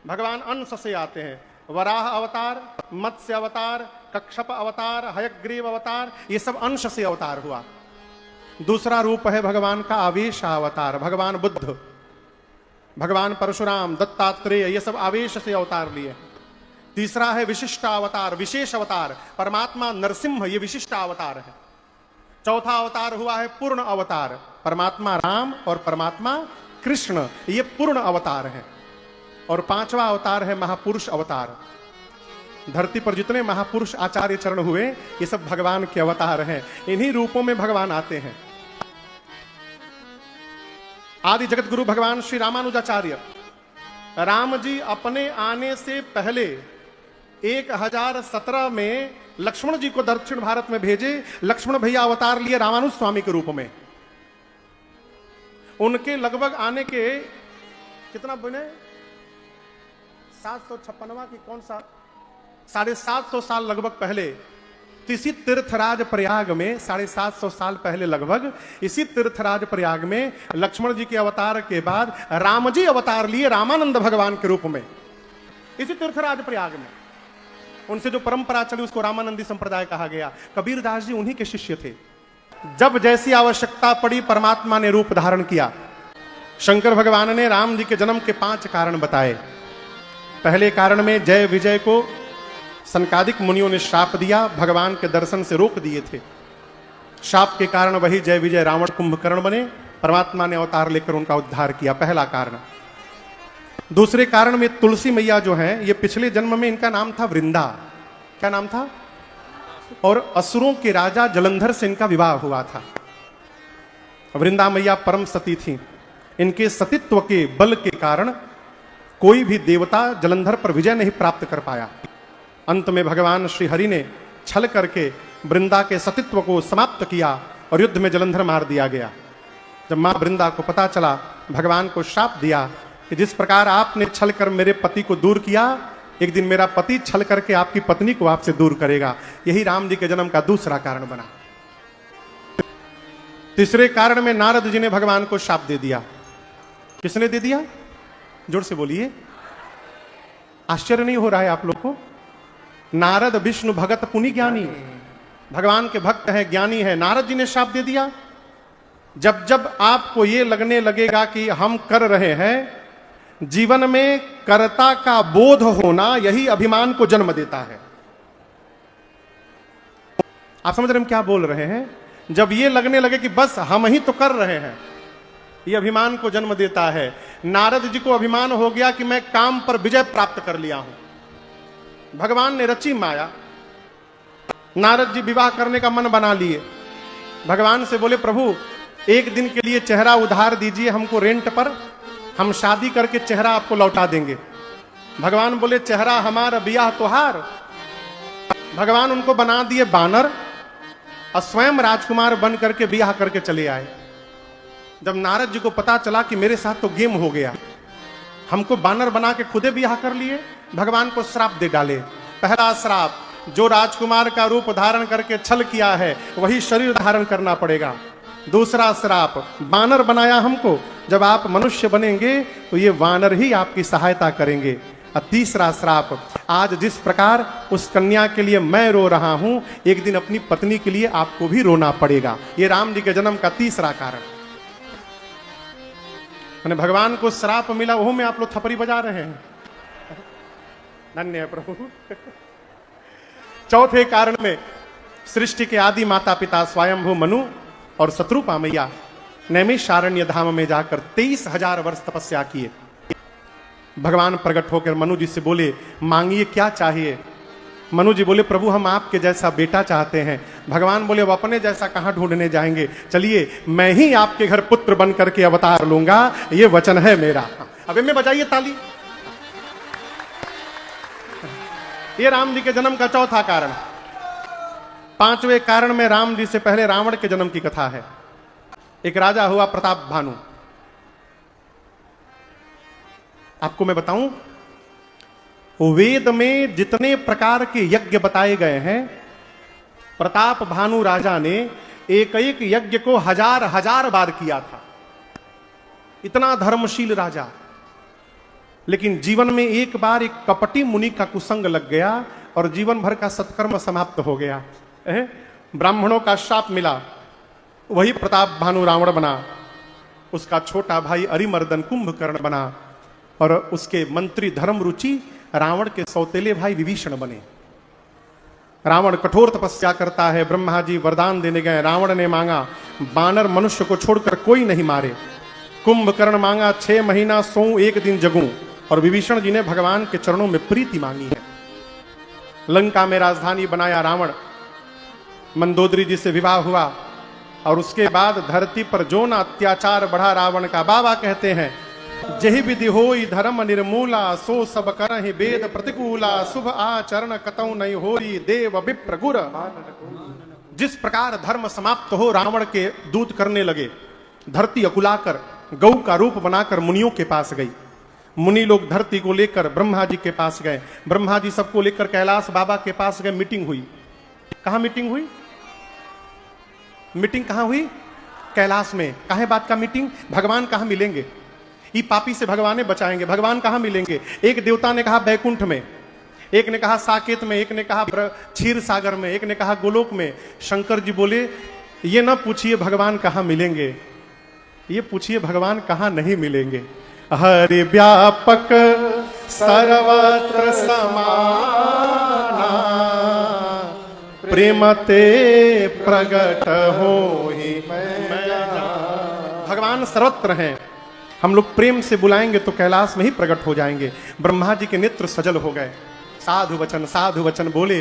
भगवान अंश से आते हैं। वराह अवतार, मत्स्य अवतार, कक्षप अवतार, हयग्रीव अवतार, ये सब अंश से अवतार हुआ। दूसरा रूप है भगवान का आवेश अवतार। भगवान बुद्ध, भगवान परशुराम, दत्तात्रेय, ये सब आवेश से अवतार लिए। तीसरा है विशिष्ट अवतार, विशेष अवतार। परमात्मा नरसिंह, ये विशिष्ट अवतार है। चौथा अवतार हुआ है पूर्ण अवतार। परमात्मा राम और परमात्मा कृष्ण, ये पूर्ण अवतार है। और 5वां अवतार है महापुरुष अवतार। धरती पर जितने महापुरुष आचार्य चरण हुए, ये सब भगवान के अवतार हैं। इन्हीं रूपों में भगवान आते हैं। आदि जगत गुरु भगवान श्री रामानुजाचार्य, राम जी अपने आने से पहले 1017 में लक्ष्मण जी को दक्षिण भारत में भेजे। लक्ष्मण भैया अवतार लिए रामानुज स्वामी के रूप में। उनके लगभग आने के कितना बने? 756 की कौन सा 750 साल लगभग पहले, इसी तीर्थराज प्रयाग में 750 साल पहले लगभग इसी तीर्थराज प्रयाग में लक्ष्मण जी के अवतार के बाद राम जी अवतार लिए रामानंद भगवान के रूप में, इसी तीर्थराज प्रयाग में। उनसे जो परंपरा चली उसको रामानंदी संप्रदाय कहा गया। कबीरदास जी उन्हीं के शिष्य थे। जब जैसी आवश्यकता पड़ी परमात्मा ने रूप धारण किया। शंकर भगवान ने राम जी के जन्म के 5 कारण बताए। पहले कारण में जय विजय को सनकादिक मुनियों ने श्राप दिया, भगवान के दर्शन से रोक दिए थे। श्राप के कारण वही जय विजय रावण कुंभकर्ण बने। परमात्मा ने अवतार लेकर उनका उद्धार किया, पहला कारण। दूसरे कारण में तुलसी मैया जो हैं, ये पिछले जन्म में इनका नाम था वृंदा। क्या नाम था? और असुरों के राजा जलंधर से इनका विवाह हुआ था। वृंदा मैया परम सती थी। इनके सतीत्व के बल के कारण कोई भी देवता जलंधर पर विजय नहीं प्राप्त कर पाया। अंत में भगवान श्री हरि ने छल करके वृंदा के सतीत्व को समाप्त किया और युद्ध में जलंधर मार दिया गया। जब मां वृंदा को पता चला, भगवान को श्राप दिया कि जिस प्रकार आपने छल कर मेरे पति को दूर किया, एक दिन मेरा पति छल करके आपकी पत्नी को आपसे दूर करेगा। यही राम जी के जन्म का दूसरा कारण बना। तीसरे कारण में नारद जी ने भगवान को श्राप दे दिया। किसने दे दिया? जोर से बोलिए, आश्चर्य नहीं हो रहा है आप लोग को? नारद विष्णु भगत पुनि ज्ञानी, भगवान के भक्त है, ज्ञानी है, नारद जी ने श्राप दे दिया। जब जब आपको ये लगने लगेगा कि हम कर रहे हैं, जीवन में कर्ता का बोध होना यही अभिमान को जन्म देता है। आप समझ रहे हम क्या बोल रहे हैं? जब ये लगने लगे कि बस हम ही तो कर रहे हैं, ये अभिमान को जन्म देता है। नारद जी को अभिमान हो गया कि मैं काम पर विजय प्राप्त कर लिया हूं। भगवान ने रची माया, नारद जी विवाह करने का मन बना लिए। भगवान से बोले, प्रभु एक दिन के लिए चेहरा उधार दीजिए हमको रेंट पर, हम शादी करके चेहरा आपको लौटा देंगे। भगवान बोले, चेहरा हमारा बियाह तोहार। भगवान उनको बना दिए बानर और स्वयं राजकुमार बन करके बियाह करके चले आए। जब नारद जी को पता चला कि मेरे साथ तो गेम हो गया, हमको बानर बना के खुदे बियाह कर लिए, भगवान को श्राप दे डाले। पहला श्राप, जो राजकुमार का रूप धारण करके छल किया है वही शरीर धारण करना पड़ेगा। दूसरा श्राप, वानर बनाया हमको, जब आप मनुष्य बनेंगे तो ये वानर ही आपकी सहायता करेंगे। और तीसरा श्राप, आज जिस प्रकार उस कन्या के लिए मैं रो रहा हूं, एक दिन अपनी पत्नी के लिए आपको भी रोना पड़ेगा। ये राम जी के जन्म का तीसरा कारण। मैंने भगवान को श्राप मिला, वो में आप लोग थपरी बजा रहे हैं। धन्य है प्रभु। चौथे कारण में सृष्टि के आदि माता पिता स्वयंभू मनु और शत्रुपा मैया नैमिषारण्य धाम में जाकर 23,000 वर्ष तपस्या किए। भगवान प्रकट होकर मनु जी से बोले, मांगिए क्या चाहिए? मनु जी बोले, प्रभु हम आपके जैसा बेटा चाहते हैं। भगवान बोले, वो अपने जैसा कहां ढूंढने जाएंगे, चलिए मैं ही आपके घर पुत्र बन करके अवतार लूंगा, ये वचन है मेरा। अब इनमें बजाइए ताली। ये राम जी के जन्म का चौथा कारण। पांचवें कारण में राम जी से पहले रावण के जन्म की कथा है। एक राजा हुआ प्रताप भानु। आपको मैं बताऊं, वेद में जितने प्रकार के यज्ञ बताए गए हैं, प्रताप भानु राजा ने एक एक यज्ञ को 1000 बार किया था। इतना धर्मशील राजा। लेकिन जीवन में एक बार एक कपटी मुनि का कुसंग लग गया और जीवन भर का सत्कर्म समाप्त हो गया। ब्राह्मणों का शाप मिला, वही प्रताप भानु रावण बना। उसका छोटा भाई अरिमर्दन कुंभकर्ण बना और उसके मंत्री धर्मरुचि रावण के सौतेले भाई विभीषण बने। रावण कठोर तपस्या करता है। ब्रह्मा जी वरदान देने गए। रावण ने मांगा, बानर मनुष्य को छोड़कर कोई नहीं मारे। कुंभकर्ण मांगा, 6 महीना सोऊं 1 दिन जगूं। और विभीषण जी ने भगवान के चरणों में प्रीति मांगी है। लंका में राजधानी बनाया रावण। मंदोदरी जी से विवाह हुआ और उसके बाद धरती पर जो ना अत्याचार बढ़ा रावण का। बाबा कहते हैं, जहि विधि होई धर्म निर्मूला, सो सब करहि वेद प्रतिकूला, शुभ आचरण कतौ नहीं होरी, देव विप्र गुर। जिस प्रकार धर्म समाप्त हो रावण के दूत करने लगे, धरती अकुलाकर गौ का रूप बनाकर मुनियों के पास गई। मुनि लोग धरती को लेकर ब्रह्मा जी के पास गए। ब्रह्मा जी सबको लेकर कैलाश बाबा के पास गए। मीटिंग हुई। कहां मीटिंग हुई? मीटिंग कहां हुई? कैलाश में। काहे बात का मीटिंग? भगवान कहां मिलेंगे? ये पापी से भगवान बचाएंगे। भगवान कहां मिलेंगे? एक देवता ने कहा बैकुंठ में, एक ने कहा साकेत में, एक ने कहा क्षीर सागर में, एक ने कहा गोलोक में। शंकर जी बोले, ये ना पूछिए भगवान कहां मिलेंगे, ये पूछिए भगवान कहां नहीं मिलेंगे। हरि व्यापक सर्वत्र समाना, प्रेमते प्रगट होहि मैं। भगवान सर्वत्र हैं। हम लोग प्रेम से बुलाएंगे तो कैलाश में ही प्रकट हो जाएंगे। ब्रह्मा जी के नेत्र सजल हो गए। साधु वचन बोले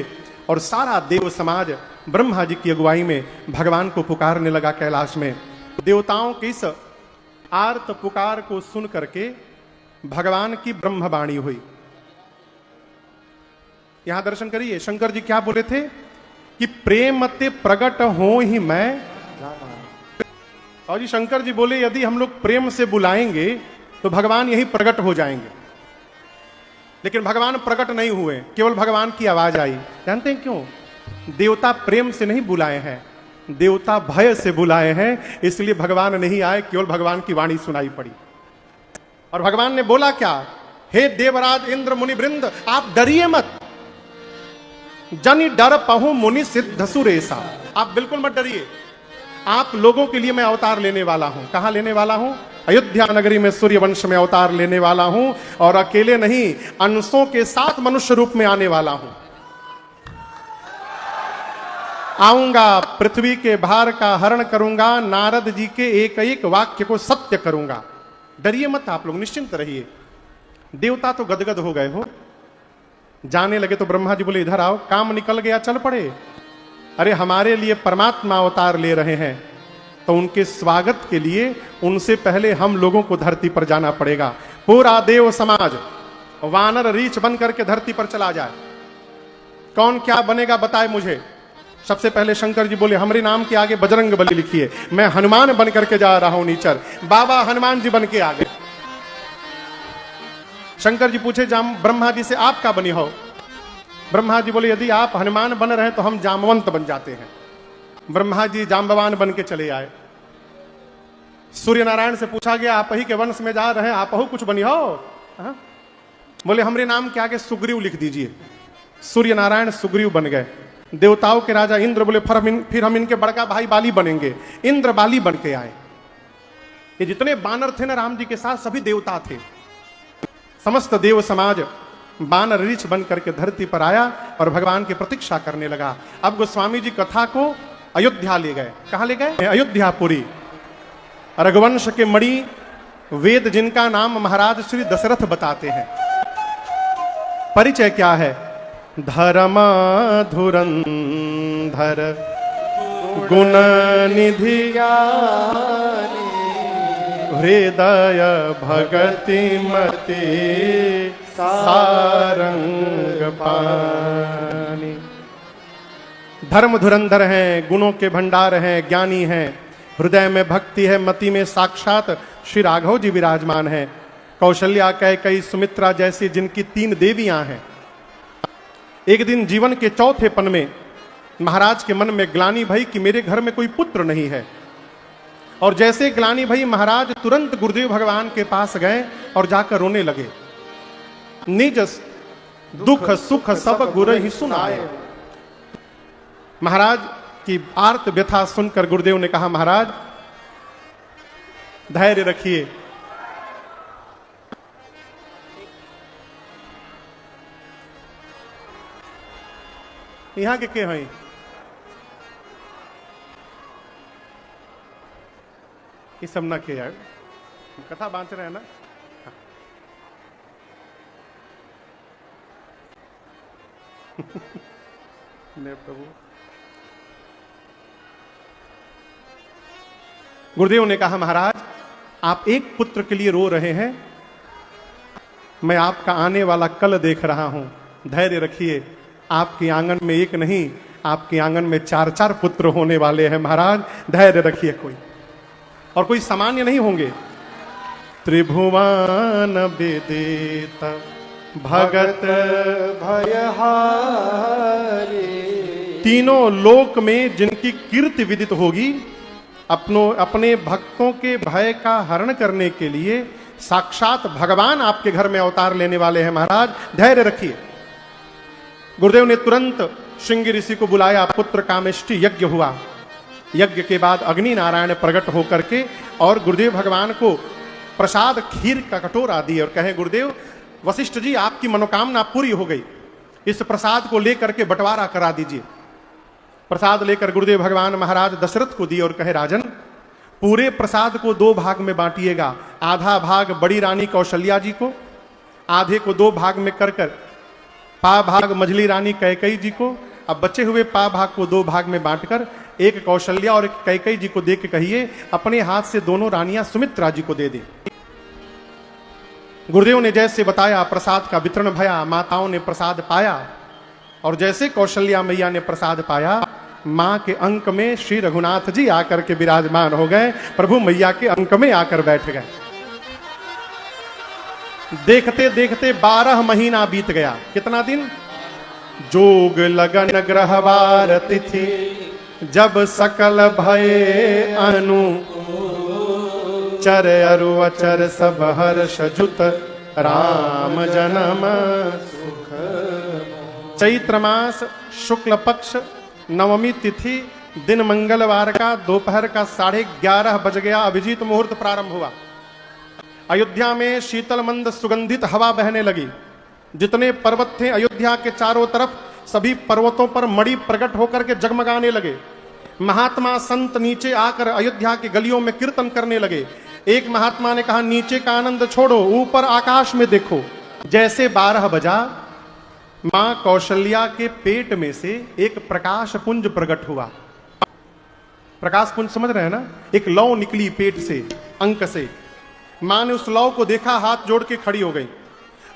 और सारा देव समाज ब्रह्मा जी की अगुवाई में भगवान को पुकारने लगा कैलाश में। देवताओं की इस आर्त पुकार को सुन करके भगवान की ब्रह्मवाणी हुई। यहां दर्शन करिए, शंकर जी क्या बोले थे कि प्रेमते प्रकट हो ही मैं। और जी शंकर जी बोले यदि हम लोग प्रेम से बुलाएंगे तो भगवान यही प्रकट हो जाएंगे। लेकिन भगवान प्रकट नहीं हुए, केवल भगवान की आवाज आई। जानते हैं क्यों? देवता प्रेम से नहीं बुलाए हैं, देवता भय से बुलाए हैं, इसलिए भगवान नहीं आए, केवल भगवान की वाणी सुनाई पड़ी। और भगवान ने बोला क्या? हे देवराज इंद्र मुनि वृंद, आप डरिए मत। जनि डर पहु मुनि सिद्ध सुरेशा। आप बिल्कुल मत डरिए, आप लोगों के लिए मैं अवतार लेने वाला हूं। कहां लेने वाला हूं? अयोध्या नगरी में सूर्य वंश में अवतार लेने वाला हूं, और अकेले नहीं, अंशों के साथ मनुष्य रूप में आने वाला हूं। आऊंगा, पृथ्वी के भार का हरण करूंगा, नारद जी के एक एक वाक्य को सत्य करूंगा। डरिए मत आप लोग, निश्चिंत रहिए। देवता तो गदगद हो गए हो, जाने लगे तो ब्रह्मा जी बोले इधर आओ, काम निकल गया, चल पड़े। अरे हमारे लिए परमात्मा अवतार ले रहे हैं, तो उनके स्वागत के लिए उनसे पहले हम लोगों को धरती पर जाना पड़ेगा। पूरा देव समाज वानर रीछ बन करके धरती पर चला जाए। कौन क्या बनेगा बताए मुझे। सबसे पहले शंकर जी बोले हमारे नाम के आगे बजरंग बली लिखिए, मैं हनुमान बन करके जा रहा हूं नीचर। बाबा हनुमान जी बन के आ गए। शंकर जी पूछे ब्रह्मा जी से आप क्या बनी हो? ब्रह्मा जी बोले यदि आप हनुमान बन रहे तो हम जामवंत बन जाते हैं। ब्रह्मा जी जाम्बवान बन के चले आए। सूर्य नारायण से पूछा गया आप ही के वंश में जा रहे हैं, आप ही कुछ बनी हो? हा? बोले हमरे नाम के आगे सुग्रीव लिख दीजिए। सूर्य नारायण सुग्रीव बन गए। देवताओं के राजा इंद्र बोले फिर हम इनके बड़का भाई बाली बनेंगे। इंद्र बाली बन के आए। ये जितने बानर थे ना राम जी के साथ, सभी देवता थे। समस्त देव समाज बानर रीछ बन करके धरती पर आया और भगवान की प्रतीक्षा करने लगा। अब गोस्वामी जी कथा को अयोध्या ले गए। कहां ले गए? अयोध्यापुरी। रघुवंश के मणि वेद जिनका नाम महाराज श्री दशरथ बताते हैं। परिचय क्या है? धर्म धुरंधर गुण निधि हृदय भगति मति सारंग पानी। धर्म धुरंधर हैं, गुणों के भंडार हैं, ज्ञानी हैं, हृदय में भक्ति है, मति में साक्षात श्री राघव जी विराजमान हैं। कौशल्या, कैकेयी, सुमित्रा जैसी जिनकी 3 देवियां हैं। एक दिन जीवन के चौथे पन में महाराज के मन में ग्लानि भई कि मेरे घर में कोई पुत्र नहीं है। और जैसे ग्लानि भई महाराज तुरंत गुरुदेव भगवान के पास गए और जाकर रोने लगे। निज दुख सुख सब गुरु ही सुनाए। महाराज की आर्त व्यथा सुनकर गुरुदेव ने कहा महाराज धैर्य रखिए, यहां के हैं? ये सब ना के यार, कथा बांध रहे हैं ना। ने प्रभु गुरुदेव ने कहा महाराज आप एक पुत्र के लिए रो रहे हैं, मैं आपका आने वाला कल देख रहा हूं, धैर्य रखिए। आपके आंगन में एक नहीं, आपके आंगन में 4-4 पुत्र होने वाले हैं महाराज, धैर्य रखिए। कोई कोई सामान्य नहीं होंगे। त्रिभुवन विदित भगत भयहारी। तीनों लोक में जिनकी कीर्ति विदित होगी, अपने भक्तों के भय का हरण करने के लिए साक्षात भगवान आपके घर में अवतार लेने वाले हैं महाराज, धैर्य रखिए। गुरुदेव ने तुरंत श्रृंगी ऋषि को बुलाया, पुत्र कामेष्टि यज्ञ हुआ। यज्ञ के बाद अग्नि नारायण प्रकट होकर के और गुरुदेव भगवान को प्रसाद खीर का कटोरा दी और कहे गुरुदेव वशिष्ठ जी आपकी मनोकामना पूरी हो गई, इस प्रसाद को लेकर के बंटवारा करा दीजिए। प्रसाद लेकर गुरुदेव भगवान महाराज दशरथ को दिए और कहे राजन पूरे प्रसाद को 2 भाग में बांटिएगा। आधा भाग बड़ी रानी कौशल्या जी को, आधे को 2 भाग में कर पा भाग मझली रानी कैकेयी जी को अब बचे हुए पा भाग को 2 भाग में बांटकर एक कौशल्या और एक कैकेयी जी को दे के कहिए अपने हाथ से दोनों रानियां सुमित्रा जी को दे दे। गुरुदेव ने जैसे बताया प्रसाद का वितरण भया, माताओं ने प्रसाद पाया और जैसे कौशल्या मैया ने प्रसाद पाया, मां के अंक में श्री रघुनाथ जी आकर के विराजमान हो गए, प्रभु मैया के अंक में आकर बैठ गए। देखते देखते 12 महीना बीत गया। कितना दिन? जोग लगन ग्रहवार तिथि जब सकल भये अनु चर अरु अचर सब हर्ष जुत राम जन्म सुख। चैत्र मास शुक्ल पक्ष नवमी तिथि दिन मंगलवार का दोपहर का 11:30 बज गया। अभिजीत मुहूर्त प्रारंभ हुआ। अयोध्या में शीतल मंद सुगंधित हवा बहने लगी। जितने पर्वत थे अयोध्या के चारों तरफ, सभी पर्वतों पर मणि प्रकट होकर के जगमगाने लगे। महात्मा संत नीचे आकर अयोध्या की गलियों में कीर्तन करने लगे। एक महात्मा ने कहा नीचे का आनंद छोड़ो, ऊपर आकाश में देखो। जैसे 12 बजा, मां कौशल्या के पेट में से एक प्रकाश पुंज प्रकट हुआ। प्रकाश पुंज समझ रहे हैं ना? एक लौ निकली पेट से, अंक से। मां ने उस लौ को देखा, हाथ जोड़ के खड़ी हो गई।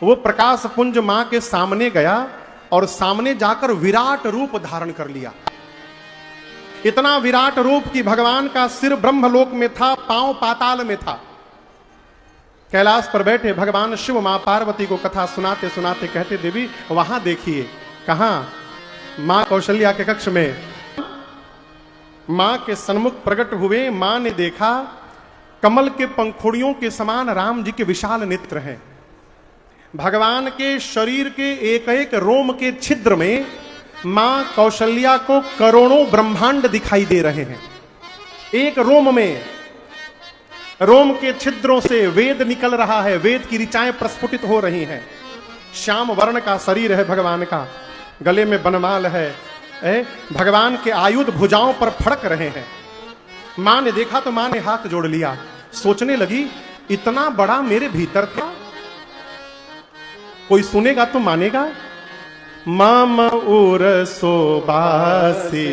वो प्रकाश पुंज मां के सामने गया और सामने जाकर विराट रूप धारण कर लिया। इतना विराट रूप कि भगवान का सिर ब्रह्मलोक में था, पांव पाताल में था। कैलाश पर बैठे भगवान शिव मां पार्वती को कथा सुनाते सुनाते कहते, देवी वहां देखिए। कहां? मां कौशल्या के कक्ष में। मां के सन्मुख प्रकट हुए। मां ने देखा कमल के पंखुड़ियों के समान राम जी के विशाल नेत्र हैं। भगवान के शरीर के एक एक रोम के छिद्र में मां कौशल्या को करोड़ों ब्रह्मांड दिखाई दे रहे हैं। एक रोम में, रोम के छिद्रों से वेद निकल रहा है, वेद की ऋचाएं प्रस्फुटित हो रही हैं। श्याम वर्ण का शरीर है भगवान का, गले में बनमाल है, भगवान के आयुध भुजाओं पर फड़क रहे हैं। मां ने देखा तो मां ने हाथ जोड़ लिया, सोचने लगी इतना बड़ा मेरे भीतर था, कोई सुनेगा तो मानेगा। माम उर सोबासी,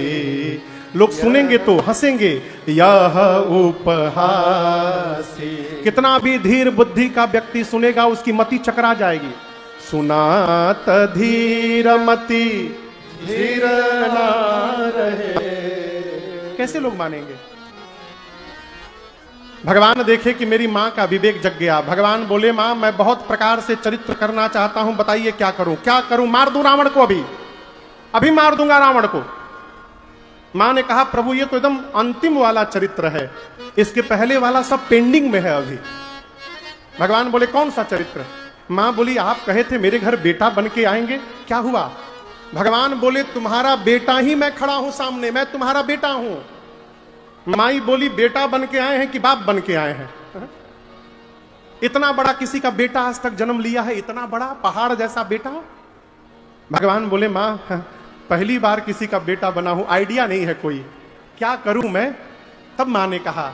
लोग सुनेंगे तो हंसेंगे, यह उपहासी। कितना भी धीर बुद्धि का व्यक्ति सुनेगा उसकी मति चकरा जाएगी। सुनात धीर मति धीर ना रहे, कैसे लोग मानेंगे? भगवान देखे कि मेरी मां का विवेक जग गया। भगवान बोले मां मैं बहुत प्रकार से चरित्र करना चाहता हूं, बताइए क्या करूं? क्या करूं? मार दूं रावण को? अभी मार दूंगा रावण को। मां ने कहा प्रभु ये तो एकदम अंतिम वाला चरित्र है, इसके पहले वाला सब पेंडिंग में है अभी। भगवान बोले कौन सा चरित्र? मां बोली आप कहे थे मेरे घर बेटा बन के आएंगे, क्या हुआ? भगवान बोले तुम्हारा बेटा ही मैं खड़ा हूं सामने, मैं तुम्हारा बेटा हूं। माई बोली बेटा बन के आए हैं कि बाप बन के आए हैं? इतना बड़ा किसी का बेटा आज तक जन्म लिया है? इतना बड़ा पहाड़ जैसा बेटा? भगवान बोले मां पहली बार किसी का बेटा बना हूं, आइडिया नहीं है कोई, क्या करूं मैं? तब मां ने कहा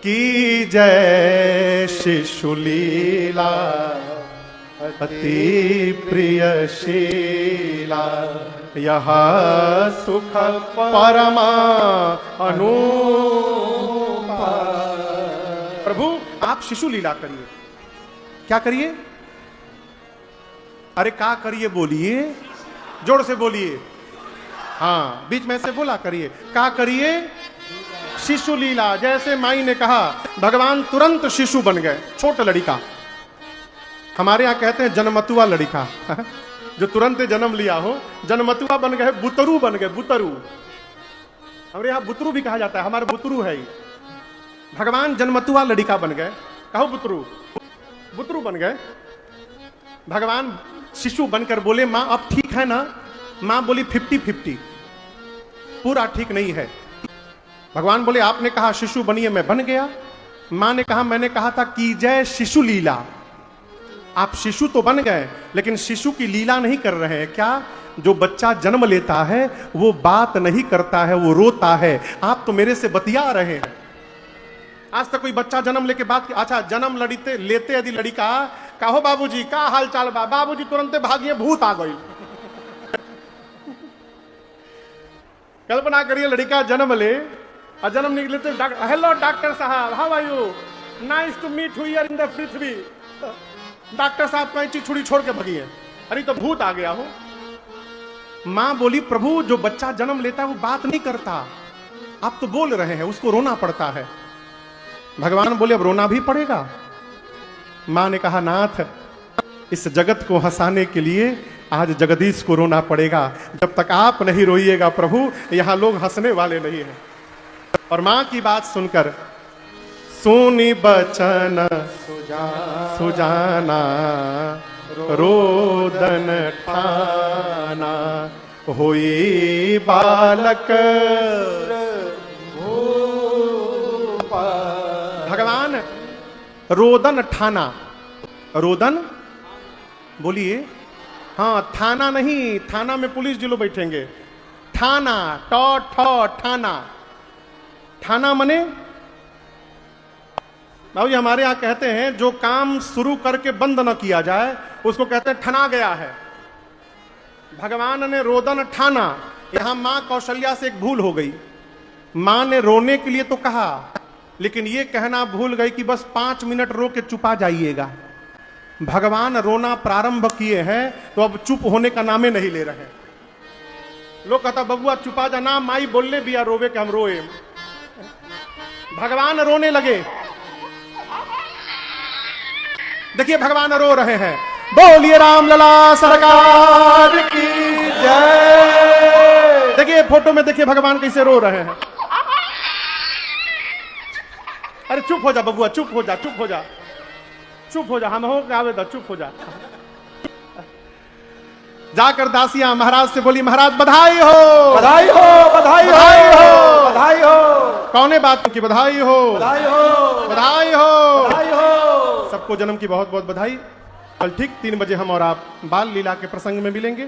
कि जय शिशुलीला अति प्रियशीला, यह सुख परमा अनुपा। प्रभु आप शिशु लीला करिए। क्या करिए? अरे क्या करिए बोलिए, जोर से बोलिए। हाँ बीच में से बोला करिए, क्या करिए? शिशु लीला। जैसे माई ने कहा भगवान तुरंत शिशु बन गए, छोटा लड़का। हमारे यहां कहते हैं जन्मतुआ लड़का, जो तुरंत जन्म लिया हो, जन्मतुआ बन गए, बुतरू बन गए। बुतरू हमारे यहां बुतरू भी कहा जाता है, हमारे बुतरू है। भगवान जन्मतुआ लड़का बन गए, कहो बुतरू, बुतरू बन गए। भगवान शिशु बनकर बोले मां अब ठीक है ना? मां बोली 50-50, पूरा ठीक नहीं है। भगवान बोले आपने कहा शिशु बनिए, मैं बन गया। मां ने कहा मैंने कहा था की जय शिशु लीला। आप शिशु तो बन गए लेकिन शिशु की लीला नहीं कर रहे हैं। क्या? जो बच्चा जन्म लेता है वो बात नहीं करता है, वो रोता है। आप तो मेरे से बतिया रहे हैं। आज तक कोई बच्चा जन्म लेके बात, अच्छा जन्म लड़ते लेते यदि लड़का कहो बाबूजी का हाल चाल बा, बाबूजी तुरंत भागिए भूत आ गई। कल्पना करिए लड़का जन्म ले और जन्म निकले तो हेलो डॉक्टर साहब, how are you, nice to meet you here in the पृथ्वी। डॉक्टर साहब कहीं चीज छुड़ी छोड़ के भगी है, अरे तो भूत आ गया हो। मां बोली प्रभु जो बच्चा जन्म लेता है वो बात नहीं करता, आप तो बोल रहे हैं, उसको रोना पड़ता है। भगवान बोले अब रोना भी पड़ेगा। मां ने कहा नाथ इस जगत को हंसाने के लिए आज जगदीश को रोना पड़ेगा, जब तक आप नहीं रोइएगा प्रभु यहां लोग हंसने वाले नहीं हैं। और मां की बात सुनकर सुनी बचन सुजाना रोदन ठाना होई बालक। भगवान रोदन ठाना, रोदन बोलिए, हाँ थाना नहीं, थाना में पुलिस जी लोग बैठेंगे, ठाना टॉ ठॉ ठाना, ठाना मने बाबू जी हमारे यहां कहते हैं जो काम शुरू करके बंद न किया जाए उसको कहते हैं ठना गया है। भगवान ने रोदन ठाना, यहां मां कौशल्या से एक भूल हो गई। मां ने रोने के लिए तो कहा लेकिन ये कहना भूल गई कि बस 5 मिनट रो के चुपा जाइएगा। भगवान रोना प्रारंभ किए हैं तो अब चुप होने का नामे नहीं ले रहे। लोग कहता बबुआ चुपा जा ना, माई बोलने भी या रोवे के हम रोए। भगवान रोने लगे, देखिए भगवान रो रहे हैं। बोलिए रामलला सरकार की जय। देखिए फोटो में देखिए भगवान कैसे रो रहे हैं। अरे चुप हो जा बबुआ, चुप हो जा, चुप हो जा, चुप हो जा, हम हो आवे दा, चुप हो जा। जाकर दासियां महाराज से बोली महाराज बधाई हो, बधाई हो, बधाई हो, बधाई हो। कौने बात की बधाई हो, बधाई हो, बधाई हो, बधाई हो। सबको जन्म की बहुत बहुत बधाई। कल ठीक 3 बजे हम और आप बाल लीला के प्रसंग में मिलेंगे।